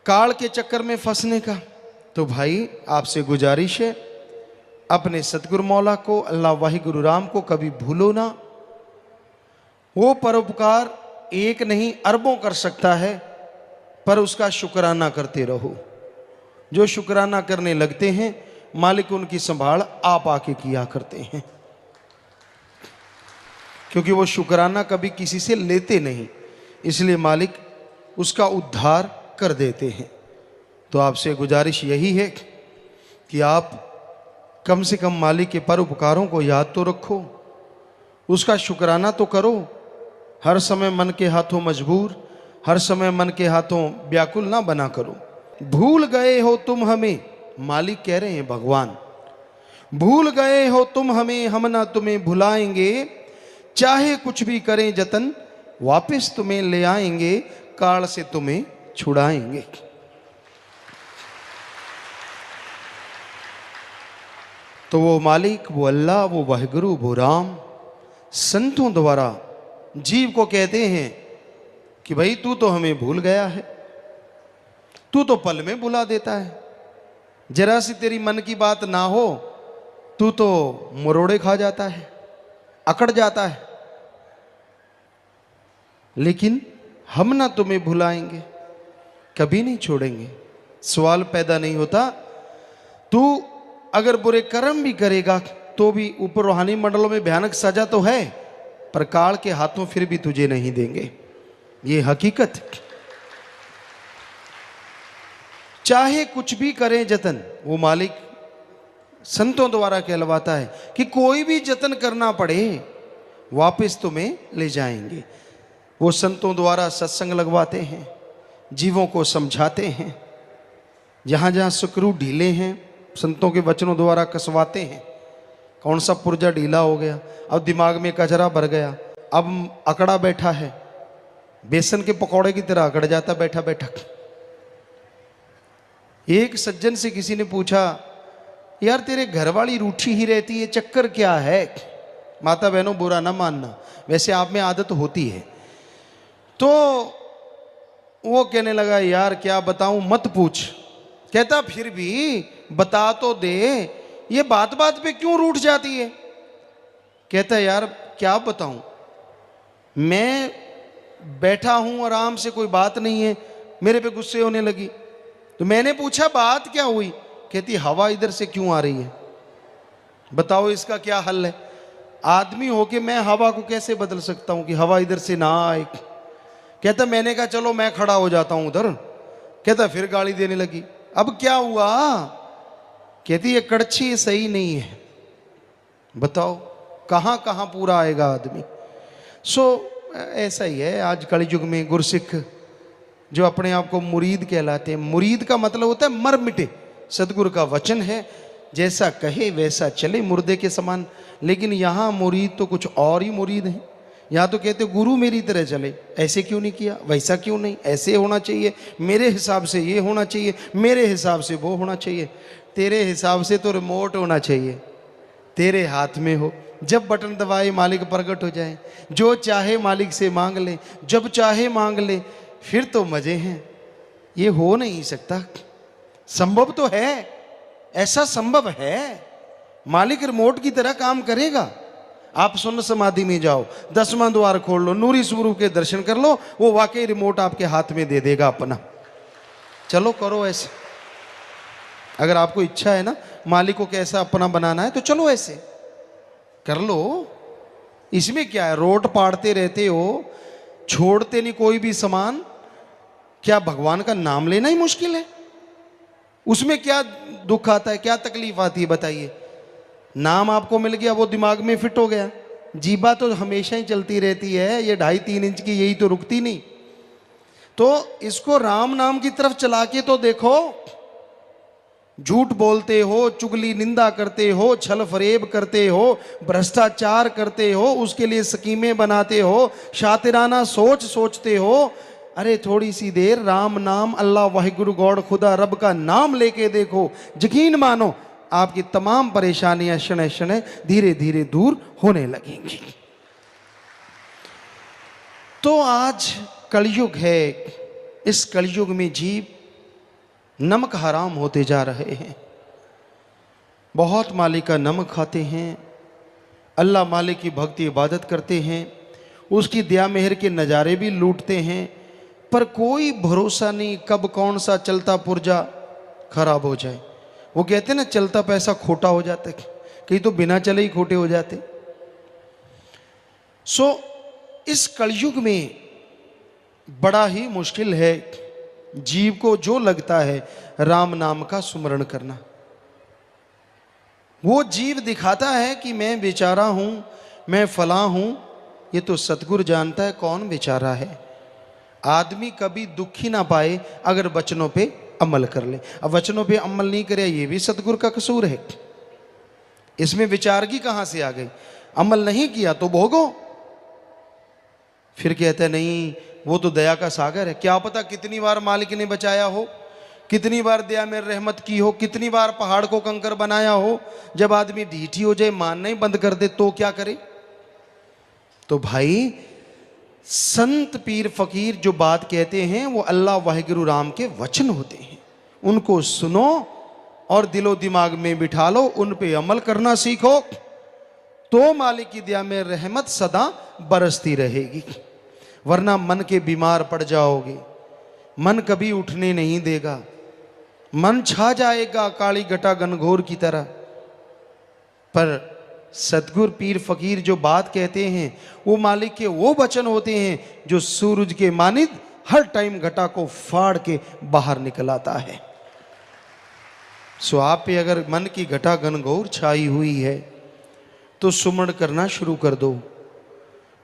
काल के चक्कर में फंसने का। तो भाई आपसे गुजारिश है, अपने सतगुरु मौला को, अल्लाह वाहिगुरु राम को कभी भूलो ना। वो परोपकार एक नहीं अरबों कर सकता है, पर उसका शुक्राना करते रहो। जो शुक्राना करने लगते हैं, मालिक उनकी संभाल आप आके किया करते हैं, क्योंकि वो शुक्राना कभी किसी से लेते नहीं, इसलिए मालिक उसका उद्धार कर देते हैं। तो आपसे गुजारिश यही है कि आप कम से कम मालिक के परोपकारों को याद तो रखो, उसका शुक्राना तो करो। हर समय मन के हाथों मजबूर, हर समय मन के हाथों व्याकुल ना बना करो। भूल गए हो तुम हमें, मालिक कह रहे हैं भगवान, भूल गए हो तुम हमें, हम ना तुम्हें भुलाएंगे। चाहे कुछ भी करें जतन, वापस तुम्हें ले आएंगे, काल से तुम्हें छुड़ाएंगे। तो वो मालिक, वो अल्लाह, वो वाहिगुरु, वो राम संतों द्वारा जीव को कहते हैं कि भाई तू तो हमें भूल गया है, तू तो पल में भुला देता है। जरा सी तेरी मन की बात ना हो, तू तो मरोड़े खा जाता है, अकड़ जाता है। लेकिन हम ना तुम्हें भुलाएंगे, कभी नहीं छोड़ेंगे। सवाल पैदा नहीं होता, तू अगर बुरे कर्म भी करेगा तो भी ऊपर रूहानी मंडलों में भयानक सजा तो है, पर काल के हाथों फिर भी तुझे नहीं देंगे, ये हकीकत। चाहे कुछ भी करें जतन, वो मालिक संतों द्वारा कहलवाता है कि कोई भी जतन करना पड़े वापस तुम्हें ले जाएंगे। वो संतों द्वारा सत्संग लगवाते हैं, जीवों को समझाते हैं, जहां जहां स्क्रू ढीले हैं संतों के वचनों द्वारा कसवाते हैं। कौन सा पुर्जा ढीला हो गया, अब दिमाग में कचरा भर गया, अब अकड़ा बैठा है, बेसन के पकौड़े की तरह अकड़ जाता बैठा बैठा। एक सज्जन से किसी ने पूछा, यार तेरे घरवाली रूठी ही रहती है, चक्कर क्या है? माता बहनों बुरा ना मानना, वैसे आप में आदत होती है। तो वो कहने लगा, यार क्या बताऊं, मत पूछ। कहता फिर भी बता तो दे, ये बात बात पे क्यों रूठ जाती है? कहता यार क्या बताऊं, मैं बैठा हूं आराम से, कोई बात नहीं है, मेरे पे गुस्से होने लगी। तो मैंने पूछा बात क्या हुई? कहती हवा इधर से क्यों आ रही है, बताओ इसका क्या हल है? आदमी होके मैं हवा को कैसे बदल सकता हूं कि हवा इधर से ना आए? कहता मैंने कहा चलो मैं खड़ा हो जाता हूं उधर। कहता फिर गाली देने लगी। अब क्या हुआ? कहती ये कड़छी सही नहीं है, बताओ कहां कहां पूरा आएगा आदमी। ऐसा ही है आज कलि युग में गुरसिख जो अपने आप को मुरीद कहलाते हैं। मुरीद का मतलब होता है मर मिटे। सतगुरु का वचन है, जैसा कहे वैसा चले, मुर्दे के समान। लेकिन यहाँ मुरीद तो कुछ और ही मुरीद है। यहाँ तो कहते गुरु मेरी तरह चले, ऐसे क्यों नहीं किया, वैसा क्यों नहीं, ऐसे होना चाहिए, मेरे हिसाब से ये होना चाहिए, मेरे हिसाब से वो होना चाहिए। तेरे हिसाब से तो रिमोट होना चाहिए, तेरे हाथ में हो। जब बटन दबाए मालिक प्रकट हो जाए, जो चाहे मालिक से मांग ले, जब चाहे मांग ले, फिर तो मजे हैं। ये हो नहीं सकता, संभव तो है, ऐसा संभव है। मालिक रिमोट की तरह काम करेगा। आप सुन्न समाधि में जाओ, 10वां द्वार खोल लो, नूरी स्वरूप के दर्शन कर लो, वो वाकई रिमोट आपके हाथ में दे देगा अपना। चलो करो ऐसे, अगर आपको इच्छा है ना मालिक को कैसा अपना बनाना है तो चलो ऐसे कर लो। इसमें क्या है, रोड पाड़ते रहते हो, छोड़ते नहीं कोई भी सामान। क्या भगवान का नाम लेना ही मुश्किल है? उसमें क्या दुख आता है, क्या तकलीफ आती है बताइए? नाम आपको मिल गया, वो दिमाग में फिट हो गया। जीबा तो हमेशा ही चलती रहती है, ये 2.5-3 इंच की, यही तो रुकती नहीं। तो इसको राम नाम की तरफ चला के तो देखो। झूठ बोलते हो, चुगली निंदा करते हो, छल फरेब करते हो, भ्रष्टाचार करते हो, उसके लिए स्कीमें बनाते हो, शातिराना सोच सोचते हो। अरे थोड़ी सी देर राम नाम, अल्लाह वाहिगुरु गॉड खुदा रब का नाम लेके देखो, यकीन मानो आपकी तमाम परेशानियां शनै शनै धीरे धीरे दूर होने लगेंगी। तो आज कलयुग है, इस कलयुग में जीव नमक हराम होते जा रहे हैं। बहुत मालिक का नमक खाते हैं, अल्लाह मालिक की भक्ति इबादत करते हैं, उसकी दया मेहर के नज़ारे भी लूटते हैं, पर कोई भरोसा नहीं कब कौन सा चलता पुर्जा खराब हो जाए। वो कहते हैं ना, चलता पैसा खोटा हो जाता है, कहीं तो बिना चले ही खोटे हो जाते। इस कलयुग में बड़ा ही मुश्किल है जीव को जो लगता है राम नाम का सुमरण करना। वो जीव दिखाता है कि मैं बेचारा हूं, मैं फला हूं, ये तो सतगुरु जानता है कौन बेचारा है। आदमी कभी दुखी ना पाए अगर वचनों पे अमल कर ले। अब वचनों पे अमल नहीं करे, ये भी सतगुरु का कसूर है। इसमें विचारगी कहां से आ गई? अमल नहीं किया तो भोगो। फिर कहते नहीं वो तो दया का सागर है। क्या पता कितनी बार मालिक ने बचाया हो, कितनी बार दया में रहमत की हो, कितनी बार पहाड़ को कंकर बनाया हो। जब आदमी ढीठी हो जाए, मानना ही बंद कर दे तो क्या करे? तो भाई संत पीर फकीर जो बात कहते हैं वो अल्लाह वाहिगुरु राम के वचन होते हैं। उनको सुनो और दिलो दिमाग में बिठा लो, उन पे अमल करना सीखो, तो मालिक की दया में रहमत सदा बरसती रहेगी। वरना मन के बीमार पड़ जाओगे, मन कभी उठने नहीं देगा, मन छा जाएगा काली घटा घनघोर की तरह। पर सतगुर पीर फकीर जो बात कहते हैं वो मालिक के वो वचन होते हैं जो सूरज के मानित हर टाइम घटा को फाड़ के बाहर निकल आता है। सो आप पे अगर मन की घटा घनघोर छाई हुई है तो सुमरण करना शुरू कर दो,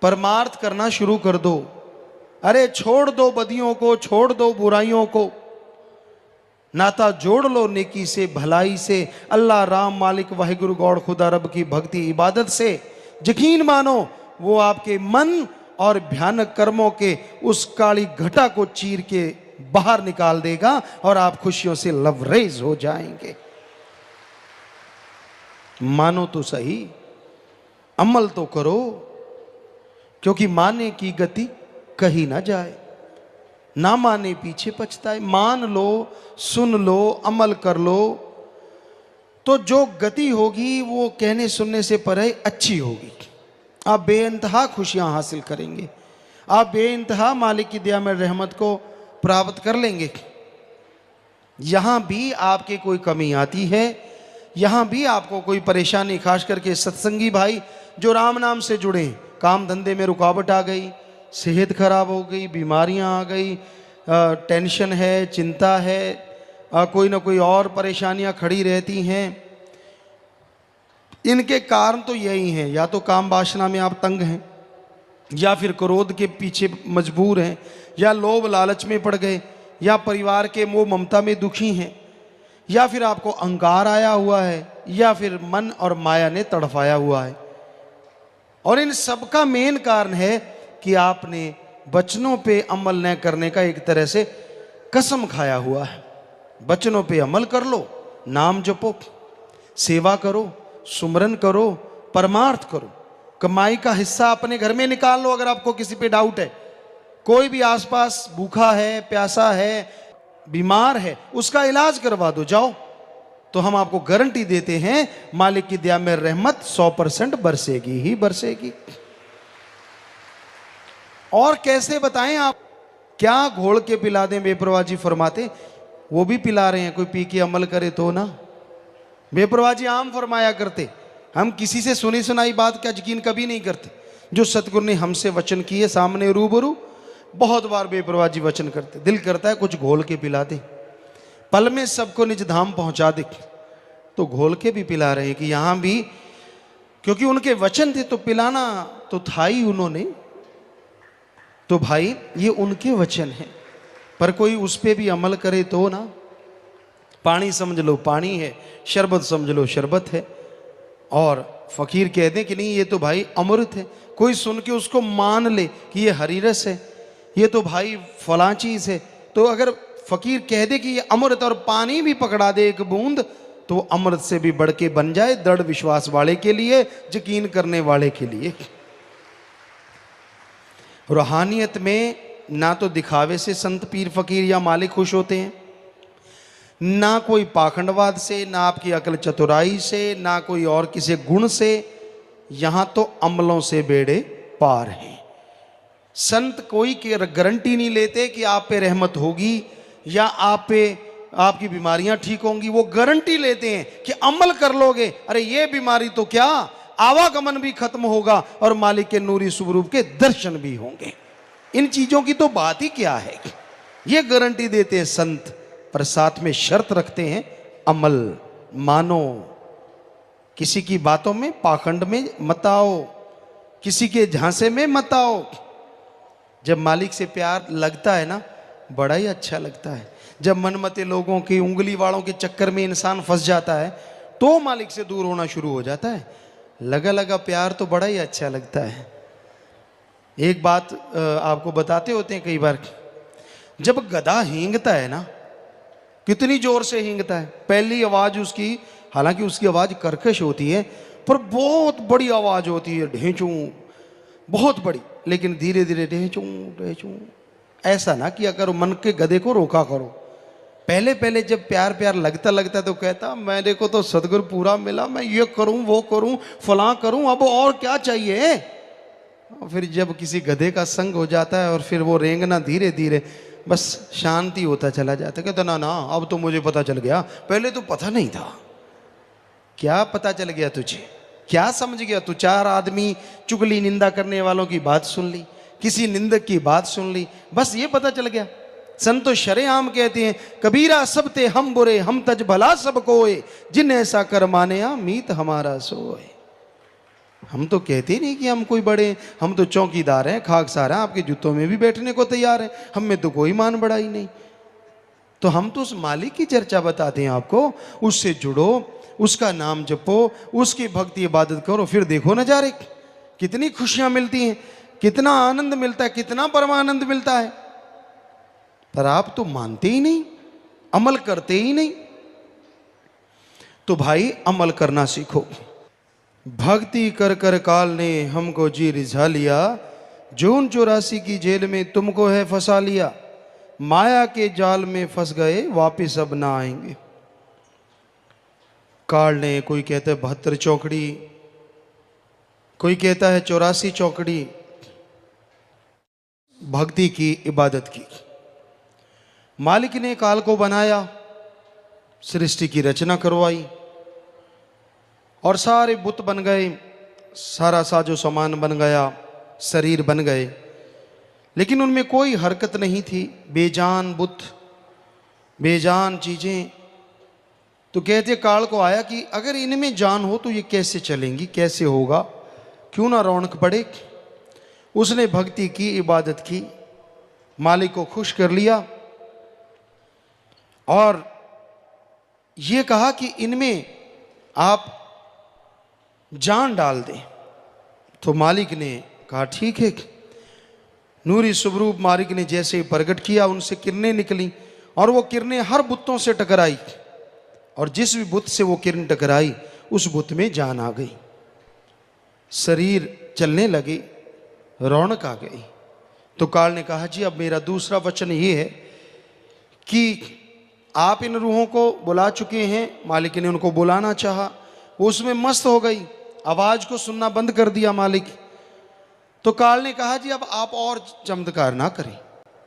परमार्थ करना शुरू कर दो। अरे छोड़ दो बदियों को, छोड़ दो बुराइयों को, नाता जोड़ लो नेकी से, भलाई से, अल्लाह राम मालिक वाहिगुरु गौड़ खुदा रब की भक्ति इबादत से। यकीन मानो वो आपके मन और भयानक कर्मों के उस काली घटा को चीर के बाहर निकाल देगा और आप खुशियों से लबरेज हो जाएंगे। मानो तो सही, अमल तो करो, क्योंकि माने की गति कहीं ना जाए, ना माने पीछे पछताए। मान लो, सुन लो, अमल कर लो, तो जो गति होगी वो कहने सुनने से परे अच्छी होगी। आप बेइंतहा खुशियां हासिल करेंगे, आप बेइंतहा मालिक की दया में रहमत को प्राप्त कर लेंगे। यहां भी आपके कोई कमी आती है, यहां भी आपको कोई परेशानी, खास करके सत्संगी भाई जो राम नाम से जुड़े, काम धंधे में रुकावट आ गई, सेहत खराब हो गई, बीमारियां आ गई, टेंशन है, चिंता है, कोई ना कोई और परेशानियां खड़ी रहती हैं। इनके कारण तो यही हैं, या तो काम वासना में आप तंग हैं, या फिर क्रोध के पीछे मजबूर हैं, या लोभ लालच में पड़ गए, या परिवार के मोह ममता में दुखी हैं, या फिर आपको अहंकार आया हुआ है, या फिर मन और माया ने तड़फाया हुआ है। और इन सब का मेन कारण है कि आपने वचनों पे अमल न करने का एक तरह से कसम खाया हुआ है। वचनों पे अमल कर लो, नाम जपो, सेवा करो, सुमरन करो, परमार्थ करो, कमाई का हिस्सा अपने घर में निकाल लो। अगर आपको किसी पे डाउट है, कोई भी आसपास भूखा है, प्यासा है, बीमार है, उसका इलाज करवा दो, जाओ, तो हम आपको गारंटी देते हैं मालिक की दया में रहमत 100% बरसेगी ही बरसेगी। और कैसे बताएं आप? क्या घोल के पिला दें? बेपरवाह जी फरमाते, वो भी पिला रहे हैं, कोई पी के अमल करे तो ना। बेपरवाह जी आम फरमाया करते, हम किसी से सुनी सुनाई बात का यकीन कभी नहीं करते। जो सतगुरु ने हमसे वचन किए सामने रूबरू, बहुत बार बेपरवाह जी वचन करते, दिल करता है कुछ घोल के पिला दे, पल में सबको निज धाम पहुंचा दे। तो घोल के भी पिला रहे हैं कि यहां भी, क्योंकि उनके वचन थे तो पिलाना तो था ही उन्होंने। तो भाई ये उनके वचन हैं, पर कोई उस पर भी अमल करे तो ना। पानी समझ लो पानी है, शरबत समझ लो शरबत है, और फकीर कह दें कि नहीं ये तो भाई अमृत है, कोई सुन के उसको मान ले कि ये हरी रस है, ये तो भाई फला चीज है। तो अगर फकीर कह दे कि ये अमृत और पानी भी पकड़ा दे एक बूंद, तो अमृत से भी बढ़ के बन जाए दृढ़ विश्वास वाले के लिए, यकीन करने वाले के लिए। रूहानियत में ना तो दिखावे से संत पीर फकीर या मालिक खुश होते हैं, ना कोई पाखंडवाद से, ना आपकी अकल चतुराई से, ना कोई और किसी गुण से। यहां तो अमलों से बेड़े पार हैं। संत कोई की गारंटी नहीं लेते कि आप पे रहमत होगी या आप पे आपकी बीमारियां ठीक होंगी। वो गारंटी लेते हैं कि अमल कर लोगे, अरे ये बीमारी तो क्या, आवागमन भी खत्म होगा और मालिक के नूरी स्वरूप के दर्शन भी होंगे। इन चीजों की तो बात ही क्या है। ये गारंटी देते हैं संत, पर साथ में शर्त रखते हैं, अमल मानो, किसी की बातों में पाखंड में मत आओ, किसी के झांसे में मत आओ। जब मालिक से प्यार लगता है ना, बड़ा ही अच्छा लगता है। जब मनमते लोगों की उंगली वालों के चक्कर में इंसान फंस जाता है तो मालिक से दूर होना शुरू हो जाता है। लगा लगा प्यार तो बड़ा ही अच्छा लगता है। एक बात आपको बताते होते हैं कई बार, जब गधा हींगता है ना, कितनी जोर से हींगता है। पहली आवाज उसकी, हालांकि उसकी आवाज कर्कश होती है, पर बहुत बड़ी आवाज होती है, ढेंचू, बहुत बड़ी। लेकिन धीरे धीरे ढेंचू ढेंचू, ऐसा ना कि अगर मन के गधे को रोका करो। पहले पहले जब प्यार प्यार लगता लगता तो कहता, मेरे को तो सदगुरु पूरा मिला, मैं ये करूं वो करूं फलां करूं, अब और क्या चाहिए। फिर जब किसी गधे का संग हो जाता है और फिर वो रेंगना धीरे धीरे बस शांति होता चला जाता। कहता ना ना, अब तो मुझे पता चल गया, पहले तो पता नहीं था। क्या पता चल गया तुझे, क्या समझ गया तू? 4 आदमी चुगली निंदा करने वालों की बात सुन ली, किसी निंदक की बात सुन ली, बस ये पता चल गया। संत तो शरेआम कहते हैं, कबीरा सब ते हम बुरे, हम तज भला सब कोय, जिन ऐसा कर माने मीत हमारा सोए। हम तो कहते ही नहीं कि हम कोई बड़े, हम तो चौकीदार हैं, खाकसार हैं, आपके जूतों में भी बैठने को तैयार हैं, हम में तो कोई मान बढ़ाई नहीं। तो हम तो उस मालिक की चर्चा बताते हैं आपको, उससे जुड़ो, उसका नाम जपो, उसकी भक्ति इबादत करो, फिर देखो नजारे, कितनी खुशियां मिलती हैं, कितना आनंद मिलता है, कितना परमानंद मिलता है। पर आप तो मानते ही नहीं, अमल करते ही नहीं। तो भाई अमल करना सीखो। भक्ति कर कर काल ने हमको जी रिझा लिया, जून 84 की जेल में तुमको है फंसा लिया, माया के जाल में फंस गए, वापिस अब ना आएंगे। काल ने, कोई कहता है 72 चौकड़ी, कोई कहता है 84 चौकड़ी, भक्ति की इबादत की। मालिक ने काल को बनाया, सृष्टि की रचना करवाई और सारे बुत बन गए, सारा साजो सामान बन गया, शरीर बन गए, लेकिन उनमें कोई हरकत नहीं थी। बेजान बुत, बेजान चीजें। तो कहते काल को आया कि अगर इनमें जान हो तो ये कैसे चलेंगी, कैसे होगा, क्यों ना रौनक पड़े। उसने भक्ति की, इबादत की, मालिक को खुश कर लिया और ये कहा कि इनमें आप जान डाल दें। तो मालिक ने कहा ठीक है। नूरी स्वरूप मालिक ने जैसे ही प्रकट किया, उनसे किरणें निकली और वो किरणें हर बुतों से टकराई, और जिस भी बुत से वो किरण टकराई उस बुत में जान आ गई, शरीर चलने लगे, रौनक आ गई। तो काल ने कहा जी अब मेरा दूसरा वचन ये है कि आप इन रूहों को बुला चुके हैं। मालिक ने उनको बुलाना चाहा, वो उसमें मस्त हो गई, आवाज को सुनना बंद कर दिया मालिक। तो काल ने कहा जी अब आप और चमत्कार ना करें,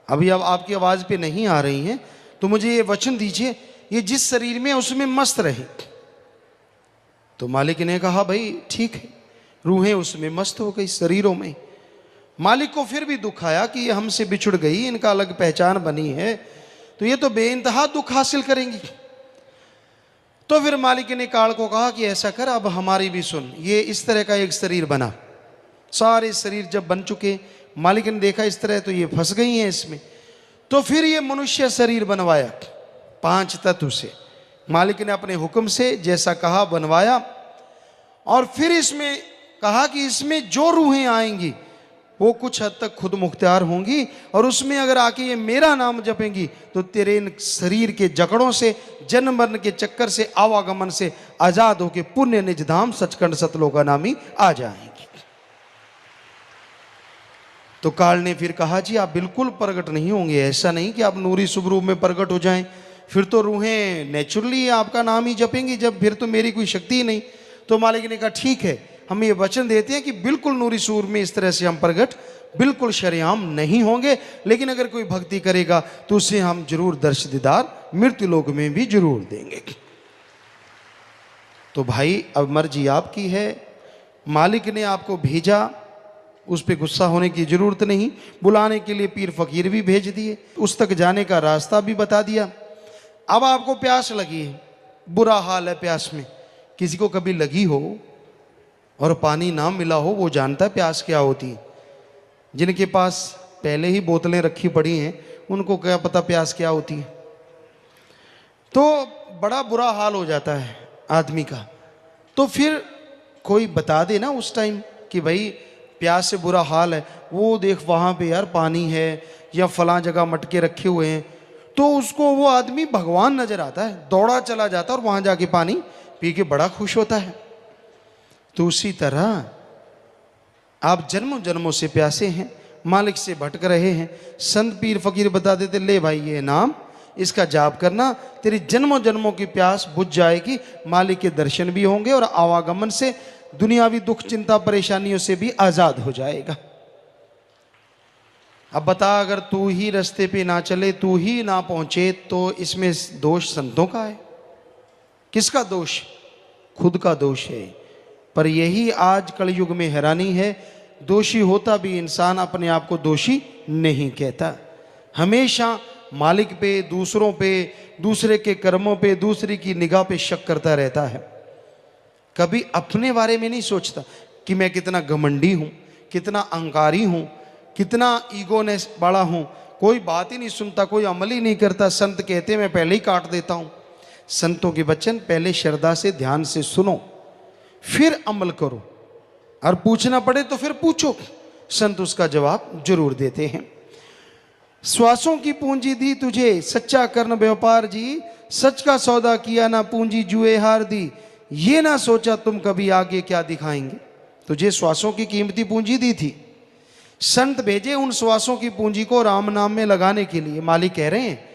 अभी अब आपकी आवाज पे नहीं आ रही हैं, तो मुझे ये वचन दीजिए ये जिस शरीर में उसमें मस्त रहे। तो मालिक ने कहा भाई ठीक है, रूहें उसमें मस्त हो गई शरीरों में। मालिक को फिर भी दुख आया कि ये हमसे बिछुड़ गई, इनका अलग पहचान बनी है, तो ये तो बेइंतहा दुख हासिल करेंगी। तो फिर मालिक ने काल को कहा कि ऐसा कर, अब हमारी भी सुन। ये इस तरह का एक शरीर बना, सारे शरीर जब बन चुके, मालिक ने देखा इस तरह तो ये फंस गई हैं इसमें, तो फिर ये मनुष्य शरीर बनवाया 5 तत्व से। मालिक ने अपने हुक्म से जैसा कहा बनवाया, और फिर इसमें कहा कि इसमें जो रूहें आएंगी वो कुछ हद तक खुद मुख्तियार होंगी, और उसमें अगर आके ये मेरा नाम जपेंगी तो तेरे इन शरीर के जकड़ों से, जन्म मरण के चक्कर से, आवागमन से आजाद होके पुण्य निज धाम सचखंड सतलोका नामी आ जाएंगी। तो काल ने फिर कहा, जी आप बिल्कुल प्रकट नहीं होंगे, ऐसा नहीं कि आप नूरी शुभ रूप में प्रकट हो जाएं, फिर तो रूहें नेचुरली आपका नाम ही जपेंगी, जब फिर तो मेरी कोई शक्ति ही नहीं। तो मालिक ने कहा ठीक है, हम ये वचन देते हैं कि बिल्कुल नूरी सूर में इस तरह से हम प्रकट बिल्कुल शरेआम नहीं होंगे, लेकिन अगर कोई भक्ति करेगा तो उसे हम जरूर दर्श दीदार मृत्यु लोक में भी जरूर देंगे। तो भाई अब मर्जी आपकी है, मालिक ने आपको भेजा, उस पर गुस्सा होने की जरूरत नहीं। बुलाने के लिए पीर फकीर भी भेज दिए, उस तक जाने का रास्ता भी बता दिया। अब आपको प्यास लगी है, बुरा हाल है प्यास में। किसी को कभी लगी हो और पानी ना मिला हो, वो जानता है प्यास क्या होती है। जिनके पास पहले ही बोतलें रखी पड़ी हैं, उनको क्या पता प्यास क्या होती है। तो बड़ा बुरा हाल हो जाता है आदमी का। तो फिर कोई बता दे ना उस टाइम कि भाई प्यास से बुरा हाल है, वो देख वहाँ पे यार पानी है या फलां जगह मटके रखे हुए हैं, तो उसको वो आदमी भगवान नजर आता है, दौड़ा चला जाता है और वहाँ जाके पानी पी के बड़ा खुश होता है। तो उसी तरह आप जन्मों जन्मों से प्यासे हैं, मालिक से भटक रहे हैं। संत पीर फकीर बता देते, ले भाई ये नाम, इसका जाप करना, तेरी जन्मों जन्मों की प्यास बुझ जाएगी, मालिक के दर्शन भी होंगे और आवागमन से दुनियावी दुख चिंता परेशानियों से भी आजाद हो जाएगा। अब बता, अगर तू ही रास्ते पे ना चले, तू ही ना पहुंचे, तो इसमें दोष संतों का है? किसका दोष? खुद का दोष है। पर यही आज कलयुग में हैरानी है, दोषी होता भी इंसान अपने आप को दोषी नहीं कहता। हमेशा मालिक पे, दूसरों पे, दूसरे के कर्मों पे, दूसरे की निगाह पे शक करता रहता है। कभी अपने बारे में नहीं सोचता कि मैं कितना घमंडी हूँ, कितना अहंकारी हूँ, कितना ईगोनेस बड़ा हूँ। कोई बात ही नहीं सुनता, कोई अमल ही नहीं करता। संत कहते मैं पहले ही काट देता हूँ। संतों के वचन पहले श्रद्धा से ध्यान से सुनो, फिर अमल करो, और पूछना पड़े तो फिर पूछो, संत उसका जवाब जरूर देते हैं। श्वासों की पूंजी दी तुझे, सच्चा कर्ण व्यापार जी, सच का सौदा किया ना पूंजी जुए हार दी, ये ना सोचा तुम कभी आगे क्या दिखाएंगे। तुझे श्वासों की कीमती पूंजी दी थी, संत भेजे उन श्वासों की पूंजी को राम नाम में लगाने के लिए। मालिक कह रहे हैं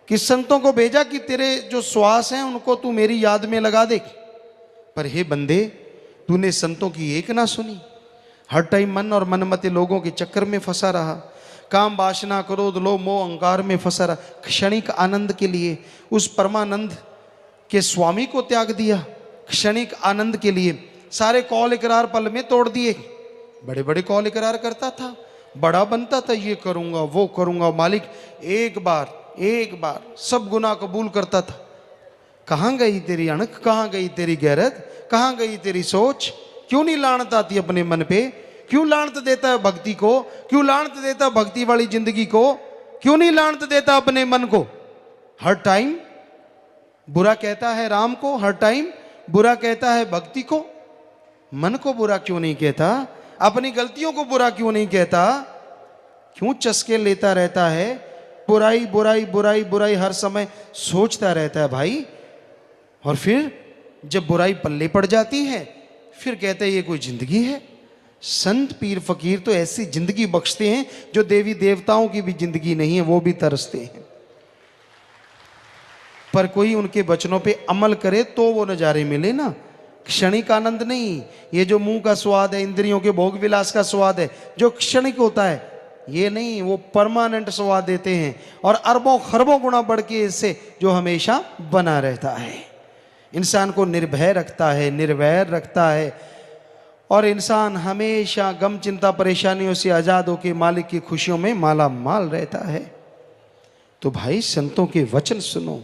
कि संतों को भेजा कि तेरे जो श्वास हैं उनको तू मेरी याद में लगा दे। पर हे बंदे, तूने संतों की एक ना सुनी, हर टाइम मन और मनमते लोगों के चक्कर में फंसा रहा, काम वासना क्रोध लोभ मोह अहंकार में फंसा रहा। क्षणिक आनंद के लिए उस परमानंद के स्वामी को त्याग दिया, क्षणिक आनंद के लिए सारे कौल इकरार पल में तोड़ दिए। बड़े बड़े कौल इकरार करता था, बड़ा बनता था, ये करूंगा वो करूंगा। मालिक एक बार सब गुनाह कबूल करता था। कहाँ गई तेरी अणख, कहाँ गई तेरी गैरत, कहाँ गई तेरी सोच? क्यों नहीं लानत आती अपने मन पे? क्यों लानत देता है भक्ति को? क्यों लानत देता है भक्ति वाली जिंदगी को? क्यों नहीं लानत देता अपने मन को? हर टाइम बुरा कहता है राम को, हर टाइम बुरा कहता है भक्ति को। मन को बुरा क्यों नहीं कहता? अपनी गलतियों को बुरा क्यों नहीं कहता? क्यों चस्के लेता रहता है? बुराई बुराई बुराई बुराई हर समय सोचता रहता है भाई। और फिर जब बुराई पल्ले पड़ जाती है, फिर कहते हैं ये कोई जिंदगी है? संत पीर फकीर तो ऐसी जिंदगी बख्शते हैं जो देवी देवताओं की भी जिंदगी नहीं है, वो भी तरसते हैं। पर कोई उनके वचनों पे अमल करे तो वो नजारे मिले ना। क्षणिक आनंद नहीं, ये जो मुंह का स्वाद है, इंद्रियों के भोग विलास का स्वाद है, जो क्षणिक होता है, ये नहीं, वो परमानेंट स्वाद देते हैं और अरबों खरबों गुना बढ़ के इससे जो हमेशा बना रहता है। इंसान को निर्भय रखता है, निर्वैर रखता है, और इंसान हमेशा गम चिंता परेशानियों से आजाद होकर मालिक की खुशियों में माला माल रहता है। तो भाई संतों के वचन सुनो,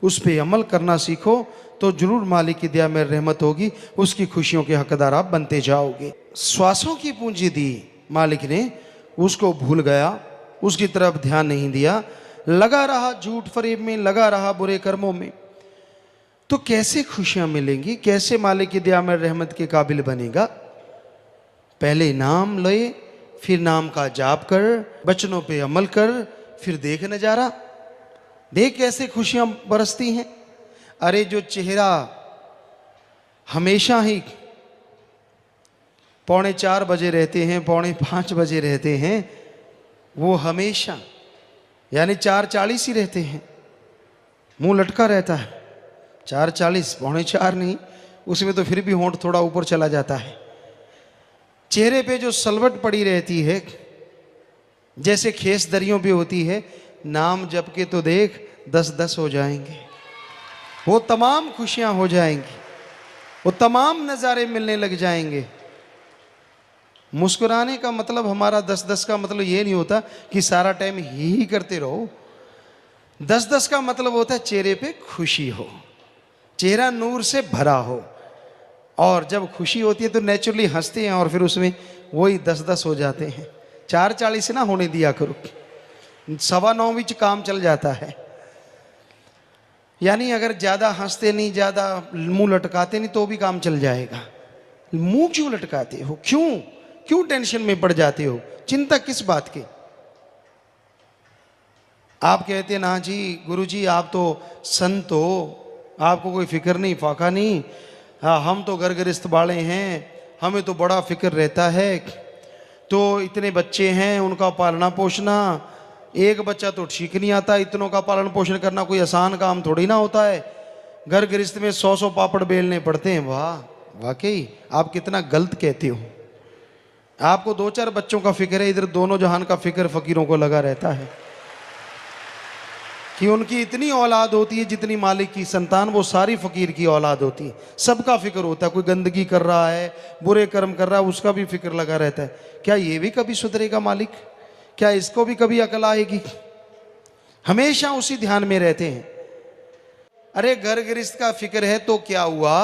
उस पर अमल करना सीखो, तो जरूर मालिक की दया में रहमत होगी, उसकी खुशियों के हकदार आप बनते जाओगे। श्वासों की पूंजी दी मालिक ने, उसको भूल गया, उसकी तरफ ध्यान नहीं दिया, लगा रहा झूठ फरेब में, लगा रहा बुरे कर्मों में। तो कैसे खुशियां मिलेंगी? कैसे मालिक की दया में रहमत के काबिल बनेगा? पहले नाम ले, फिर नाम का जाप कर, वचनों पे अमल कर, फिर देख नजारा, देख कैसे खुशियां बरसती हैं। अरे जो चेहरा हमेशा ही 4:45 बजे रहते हैं, 4:45 बजे रहते हैं, वो हमेशा यानी 4:40 ही रहते हैं, मुंह लटका रहता है। 4:40, 4:45 नहीं, उसमें तो फिर भी होंठ थोड़ा ऊपर चला जाता है। चेहरे पे जो सलवट पड़ी रहती है जैसे खेस दरियों पे होती है, नाम जप के तो देख 10-10 हो जाएंगे, वो तमाम खुशियां हो जाएंगी, वो तमाम नज़ारे मिलने लग जाएंगे। मुस्कुराने का मतलब हमारा 10-10 का मतलब ये नहीं होता कि सारा टाइम ही करते रहो। 10-10 का मतलब होता है चेहरे पे खुशी हो, चेहरा नूर से भरा हो, और जब खुशी होती है तो नेचुरली हंसते हैं और फिर उसमें वही 10-10 हो जाते हैं। 4:40 ना होने दिया करो, 9:15 विच काम चल जाता है। यानी अगर ज़्यादा हंसते नहीं, ज़्यादा मुंह लटकाते नहीं तो भी काम चल जाएगा। मुंह क्यों लटकाते हो? क्यों टेंशन में पड़ जाते हो? चिंता किस बात की? आप कहते ना जी गुरुजी आप तो संत हो, आपको कोई फिक्र नहीं फाका नहीं। हाँ, हम तो घर गृहस्थ वाले हैं, हमें तो बड़ा फिक्र रहता है। तो इतने बच्चे हैं, उनका पालना पोषना, एक बच्चा तो ठीक नहीं आता, इतनों का पालन पोषण करना कोई आसान काम थोड़ी ना होता है। घर गृहस्थ में 100 पापड़ बेलने पड़ते हैं। वाह, वाकई आप कितना गलत कहते हो। आपको 2-4 बच्चों का फिक्र है, इधर दोनों जहान का फिक्र फकीरों को लगा रहता है कि उनकी इतनी औलाद होती है जितनी मालिक की संतान, वो सारी फकीर की औलाद होती है। सबका फिक्र होता है, कोई गंदगी कर रहा है, बुरे कर्म कर रहा है, उसका भी फिक्र लगा रहता है। क्या ये भी कभी सुधरेगा मालिक? क्या इसको भी कभी अकल आएगी? हमेशा उसी ध्यान में रहते हैं। अरे घर गृहस्थ का फिक्र है तो क्या हुआ,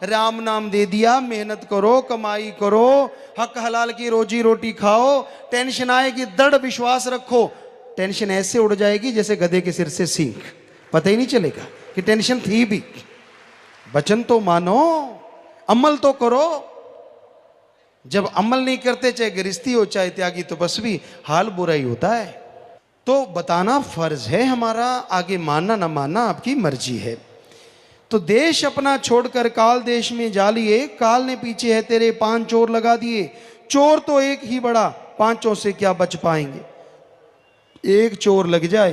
राम नाम दे दिया, मेहनत करो, कमाई करो, हक हलाल की रोजी रोटी खाओ। टेंशन आएगी, दृढ़ विश्वास रखो, टेंशन ऐसे उड़ जाएगी जैसे गधे के सिर से सींग, पता ही नहीं चलेगा कि टेंशन थी भी। वचन तो मानो, अमल तो करो। जब अमल नहीं करते, चाहे गृहस्थी हो चाहे त्यागी तपस्वी, हाल बुरा ही होता है। तो बताना फर्ज है हमारा, आगे मानना ना मानना आपकी मर्जी है। तो देश अपना छोड़कर काल देश में जा लिए, काल ने पीछे है तेरे 5 चोर लगा दिए। चोर तो एक ही बड़ा, 5 से क्या बच पाएंगे। एक चोर लग जाए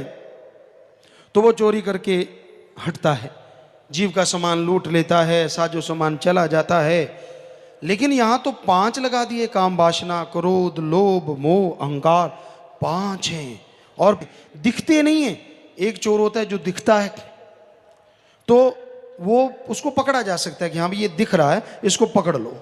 तो वो चोरी करके हटता है, जीव का सामान लूट लेता है, साजो सामान चला जाता है। लेकिन यहां तो 5 लगा दिए, काम वासना, क्रोध, लोभ, मोह, अहंकार, 5 हैं और दिखते नहीं है। एक चोर होता है जो दिखता है तो वो उसको पकड़ा जा सकता है कि हाँ ये दिख रहा है, इसको पकड़ लो।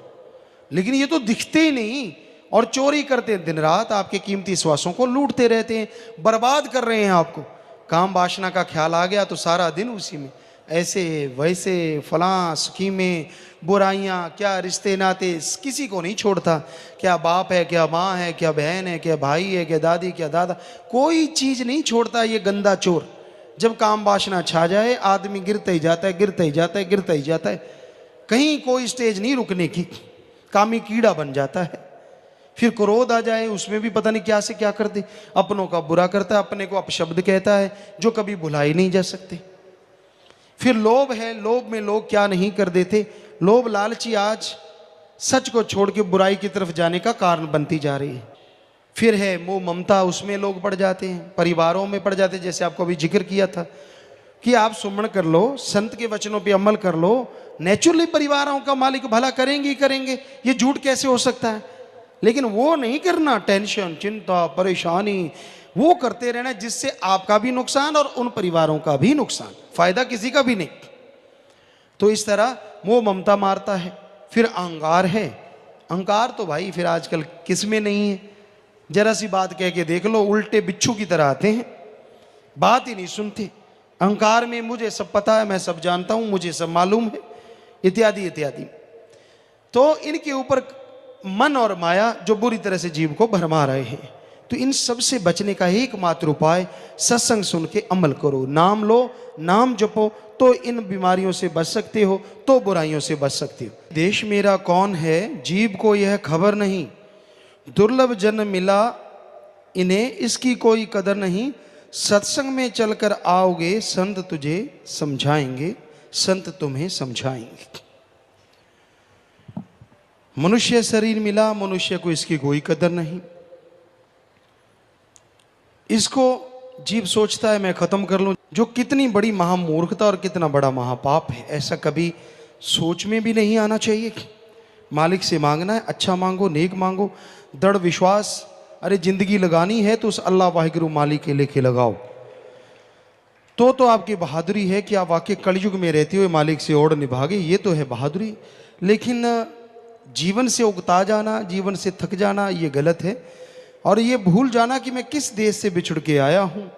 लेकिन ये तो दिखते ही नहीं और चोरी करते हैं, दिन रात आपके कीमती श्वासों को लूटते रहते हैं, बर्बाद कर रहे हैं आपको। काम वासना का ख्याल आ गया तो सारा दिन उसी में, ऐसे वैसे फलां स्कीमें, बुराइयां, क्या रिश्ते नाते, किसी को नहीं छोड़ता। क्या बाप है, क्या माँ है, क्या बहन है, क्या भाई है, क्या दादी, क्या दादा, कोई चीज़ नहीं छोड़ता ये गंदा चोर। जब काम वासना छा जाए आदमी गिरता ही जाता है, गिरता ही जाता है, गिरता ही जाता है, कहीं कोई स्टेज नहीं रुकने की, कामी कीड़ा बन जाता है। फिर क्रोध आ जाए, उसमें भी पता नहीं क्या से क्या कर दे, अपनों का बुरा करता है, अपने को अपशब्द कहता है जो कभी भुलाई नहीं जा सकते। फिर लोभ है, लोभ में लोग क्या नहीं कर देते। लोभ लालची आज सच को छोड़ के बुराई की तरफ जाने का कारण बनती जा रही है। फिर है मोह ममता, उसमें लोग पड़ जाते हैं, परिवारों में पड़ जाते हैं। जैसे आपको अभी जिक्र किया था कि आप सुमन कर लो, संत के वचनों पे अमल कर लो, नेचुरली परिवारों का मालिक भला करेंगे ही करेंगे, ये झूठ कैसे हो सकता है। लेकिन वो नहीं करना, टेंशन, चिंता, परेशानी, वो करते रहना जिससे आपका भी नुकसान और उन परिवारों का भी नुकसान, फायदा किसी का भी नहीं। तो इस तरह मोह ममता मारता है। फिर अहंकार है, अहंकार तो भाई फिर आजकल किस में नहीं है। जरा सी बात कह के देख लो, उल्टे बिच्छू की तरह आते हैं, बात ही नहीं सुनते। अहंकार में मुझे सब पता है, मैं सब जानता हूं, मुझे सब मालूम है, इत्यादि इत्यादि। तो इनके ऊपर मन और माया जो बुरी तरह से जीव को भरमा रहे हैं। तो इन सब से बचने का एकमात्र उपाय, सत्संग सुन के अमल करो, नाम लो, नाम जपो, तो इन बीमारियों से बच सकते हो, तो बुराइयों से बच सकते हो। देश मेरा कौन है, जीव को यह खबर नहीं, दुर्लभ जन्म मिला इन्हें, इसकी कोई कदर नहीं। सत्संग में चलकर आओगे, संत तुझे समझाएंगे, संत तुम्हें समझाएंगे। मनुष्य शरीर मिला, मनुष्य को इसकी कोई कदर नहीं। इसको जीव सोचता है मैं खत्म कर लूं, जो कितनी बड़ी महामूर्खता और कितना बड़ा महापाप है। ऐसा कभी सोच में भी नहीं आना चाहिए। मालिक से मांगना है, अच्छा मांगो, नेक मांगो, दृढ़ विश्वास। अरे जिंदगी लगानी है तो उस अल्लाह वाहिगुरु मालिक के लेके लगाओ। तो आपकी बहादुरी है कि आप वाकई कलयुग में रहते हुए मालिक से ओढ़ निभागे, ये तो है बहादुरी। लेकिन जीवन से उगता जाना, जीवन से थक जाना, ये गलत है। और ये भूल जाना कि मैं किस देश से बिछुड़ के आया हूँ,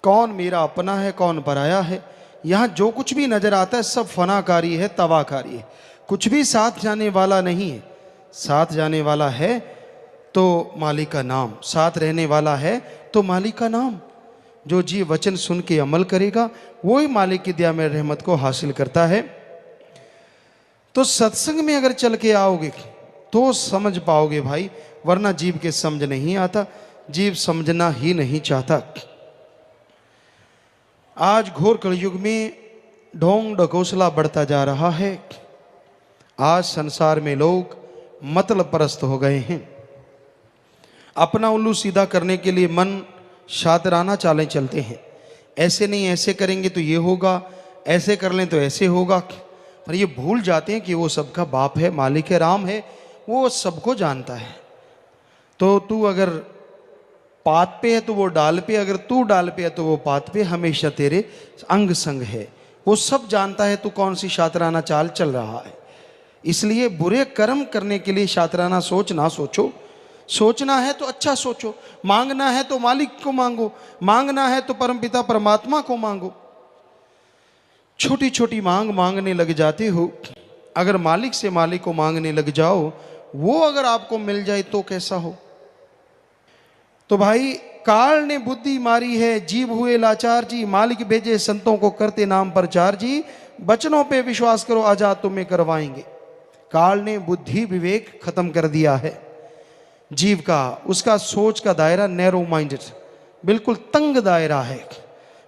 कौन मेरा अपना है, कौन पराया है। यहाँ जो कुछ भी नजर आता है सब फनाकारी है, तबाहकारी है। कुछ भी साथ जाने वाला नहीं है। साथ जाने वाला है तो मालिक का नाम, साथ रहने वाला है तो मालिक का नाम। जो जीव वचन सुन के अमल करेगा वो ही मालिक की दया में रहमत को हासिल करता है। तो सत्संग में अगर चल के आओगे तो समझ पाओगे भाई, वरना जीव के समझ नहीं आता, जीव समझना ही नहीं चाहता। आज घोर कलयुग में ढोंग ढकोसला बढ़ता जा रहा है। आज संसार में लोग मतलब परस्त हो गए हैं। अपना उल्लू सीधा करने के लिए मन शातराना चालें चलते हैं। ऐसे नहीं, ऐसे करेंगे तो ये होगा, ऐसे कर लें तो ऐसे होगा। पर ये भूल जाते हैं कि वो सबका बाप है, मालिक है, राम है, वो सबको जानता है। तो तू अगर पात पे है तो वो डाल पे, अगर तू डाल पे है तो वो पात पे, हमेशा तेरे अंग संग है। वो सब जानता है तू कौन सी शातराना चाल चल रहा है। इसलिए बुरे कर्म करने के लिए शातराना सोच ना सोचो। सोचना है तो अच्छा सोचो, मांगना है तो मालिक को मांगो, मांगना है तो परमपिता परमात्मा को मांगो। छोटी छोटी मांग मांगने लग जाते हो, अगर मालिक से मालिक को मांगने लग जाओ, वो अगर आपको मिल जाए तो कैसा हो। तो भाई काल ने बुद्धि मारी है, जीव हुए लाचार जी, मालिक भेजे संतों को करते नाम प्रचार जी। बचनों पे विश्वास करो, आजाद तुम्हें करवाएंगे। काल ने बुद्धि विवेक खत्म कर दिया है जीव का। उसका सोच का दायरा नैरो माइंडेड, बिल्कुल तंग दायरा है।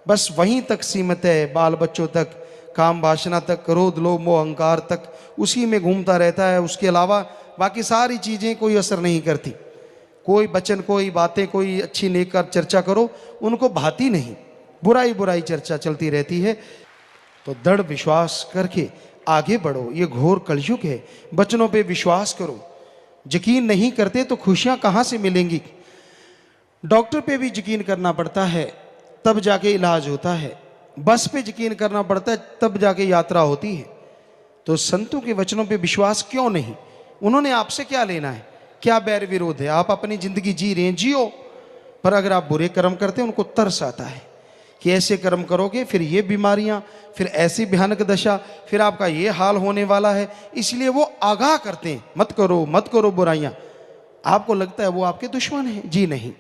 बस वहीं तक सीमित है, बाल बच्चों तक, काम वासना तक, क्रोध लोभ मोह अहंकार तक, उसी में घूमता रहता है। उसके अलावा बाकी सारी चीजें कोई असर नहीं करती। कोई वचन, कोई बातें, कोई अच्छी नेक चर्चा करो, उनको भाती नहीं। बुराई बुराई चर्चा चलती रहती है। तो दृढ़ विश्वास करके आगे बढ़ो। ये घोर कलयुग है, वचनों पे विश्वास करो। यकीन नहीं करते तो खुशियां कहाँ से मिलेंगी। डॉक्टर पे भी यकीन करना पड़ता है तब जाके इलाज होता है। बस पे यकीन करना पड़ता है तब जाके यात्रा होती है। तो संतों के वचनों पे विश्वास क्यों नहीं? उन्होंने आपसे क्या लेना है? क्या बैर विरोध है? आप अपनी जिंदगी जी रहे हैं, जियो। पर अगर आप बुरे कर्म करते हैं, उनको तरस आता है कि ऐसे कर्म करोगे फिर ये बीमारियां, फिर ऐसी भयानक दशा, फिर आपका ये हाल होने वाला है। इसलिए वो आगाह करते हैं, मत करो मत करो बुराइयां। आपको लगता है वो आपके दुश्मन हैं? जी नहीं।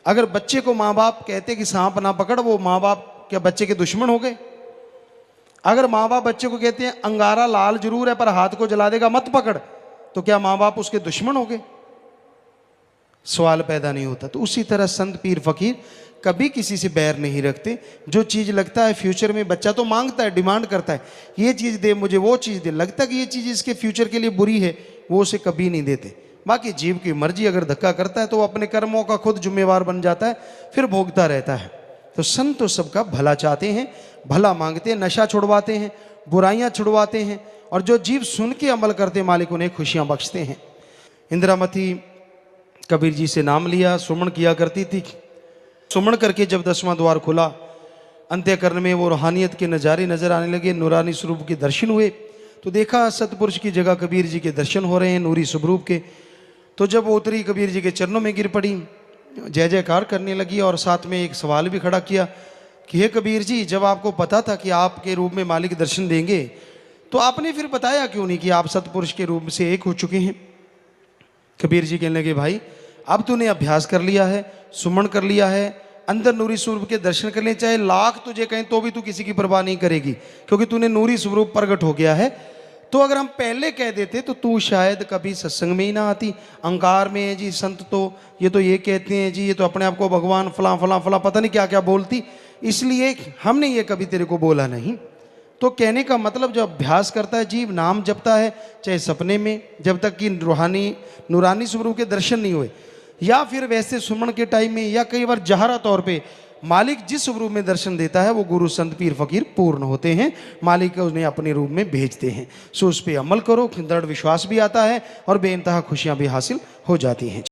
अगर बच्चे को माँ बाप कहते कि सांप ना पकड़, वो माँ बाप क्या बच्चे के दुश्मन हो गए? अगर माँ बाप बच्चे को कहते हैं अंगारा लाल जरूर है पर हाथ को जला देगा, मत पकड़, तो क्या माँ बाप उसके दुश्मन हो गए? सवाल पैदा नहीं होता। तो उसी तरह संत पीर फकीर कभी किसी से बैर नहीं रखते। जो चीज लगता है फ्यूचर में, बच्चा तो मांगता है, डिमांड करता है, ये चीज दे मुझे, वो चीज दे, लगता है कि ये चीज इसके फ्यूचर के लिए बुरी है, वो उसे कभी नहीं देते। बाकी जीव की मर्जी, अगर धक्का करता है तो वो अपने कर्मों का खुद जिम्मेवार बन जाता है, फिर भोगता रहता है। तो संत तो सबका भला चाहते हैं, भला मांगते हैं, नशा छुड़वाते हैं, बुराइयां छुड़वाते हैं, और जो जीव सुन के अमल करते मालिक उन्हें खुशियां बख्शते हैं। इंदिरामती कबीर जी से नाम लिया, सुमन किया करती थी। सुमन करके जब 10वां द्वार खुला, अंत्यकरण में वो रूहानियत के नज़ारे नजर आने लगे, नूरानी स्वरूप के दर्शन हुए। तो देखा सतपुरुष की जगह कबीर जी के दर्शन हो रहे हैं नूरी स्वरूप के। तो जब वो उतरी, कबीर जी के चरणों में गिर पड़ी, जय जयकार करने लगी, और साथ में एक सवाल भी खड़ा किया कि हे कबीर जी, जब आपको पता था कि आपके रूप में मालिक दर्शन देंगे, तो आपने फिर बताया क्यों नहीं कि आप सतपुरुष के रूप से एक हो चुके हैं? कबीर जी कहने लगे, भाई अब तूने अभ्यास कर लिया है, सुमन कर लिया है, अंदर नूरी स्वरूप के दर्शन कर ले, चाहे लाख तुझे कहें तो भी तू किसी की परवाह नहीं करेगी, क्योंकि तूने नूरी स्वरूप प्रकट हो गया है। तो अगर हम पहले कह देते तो तू शायद कभी सत्संग में ही ना आती। अहंकार में है जी संत, तो ये कहते हैं जी, ये तो अपने आप को भगवान फला फला फला पता नहीं क्या क्या बोलती, इसलिए हमने ये कभी तेरे को बोला नहीं। तो कहने का मतलब जो अभ्यास करता है जीव, नाम जपता है चाहे सपने में, जब तक कि रूहानी नूरानी स्वरूप के दर्शन नहीं हुए, या फिर वैसे सुमन के टाइम में, या कई बार जहरा तौर पे मालिक जिस स्वरूप में दर्शन देता है वो गुरु संत पीर फकीर पूर्ण होते हैं, मालिक उन्हें अपने रूप में भेजते हैं। सो उस पर अमल करो, दृढ़ विश्वास भी आता है और बेइंतहा खुशियां भी हासिल हो जाती हैं।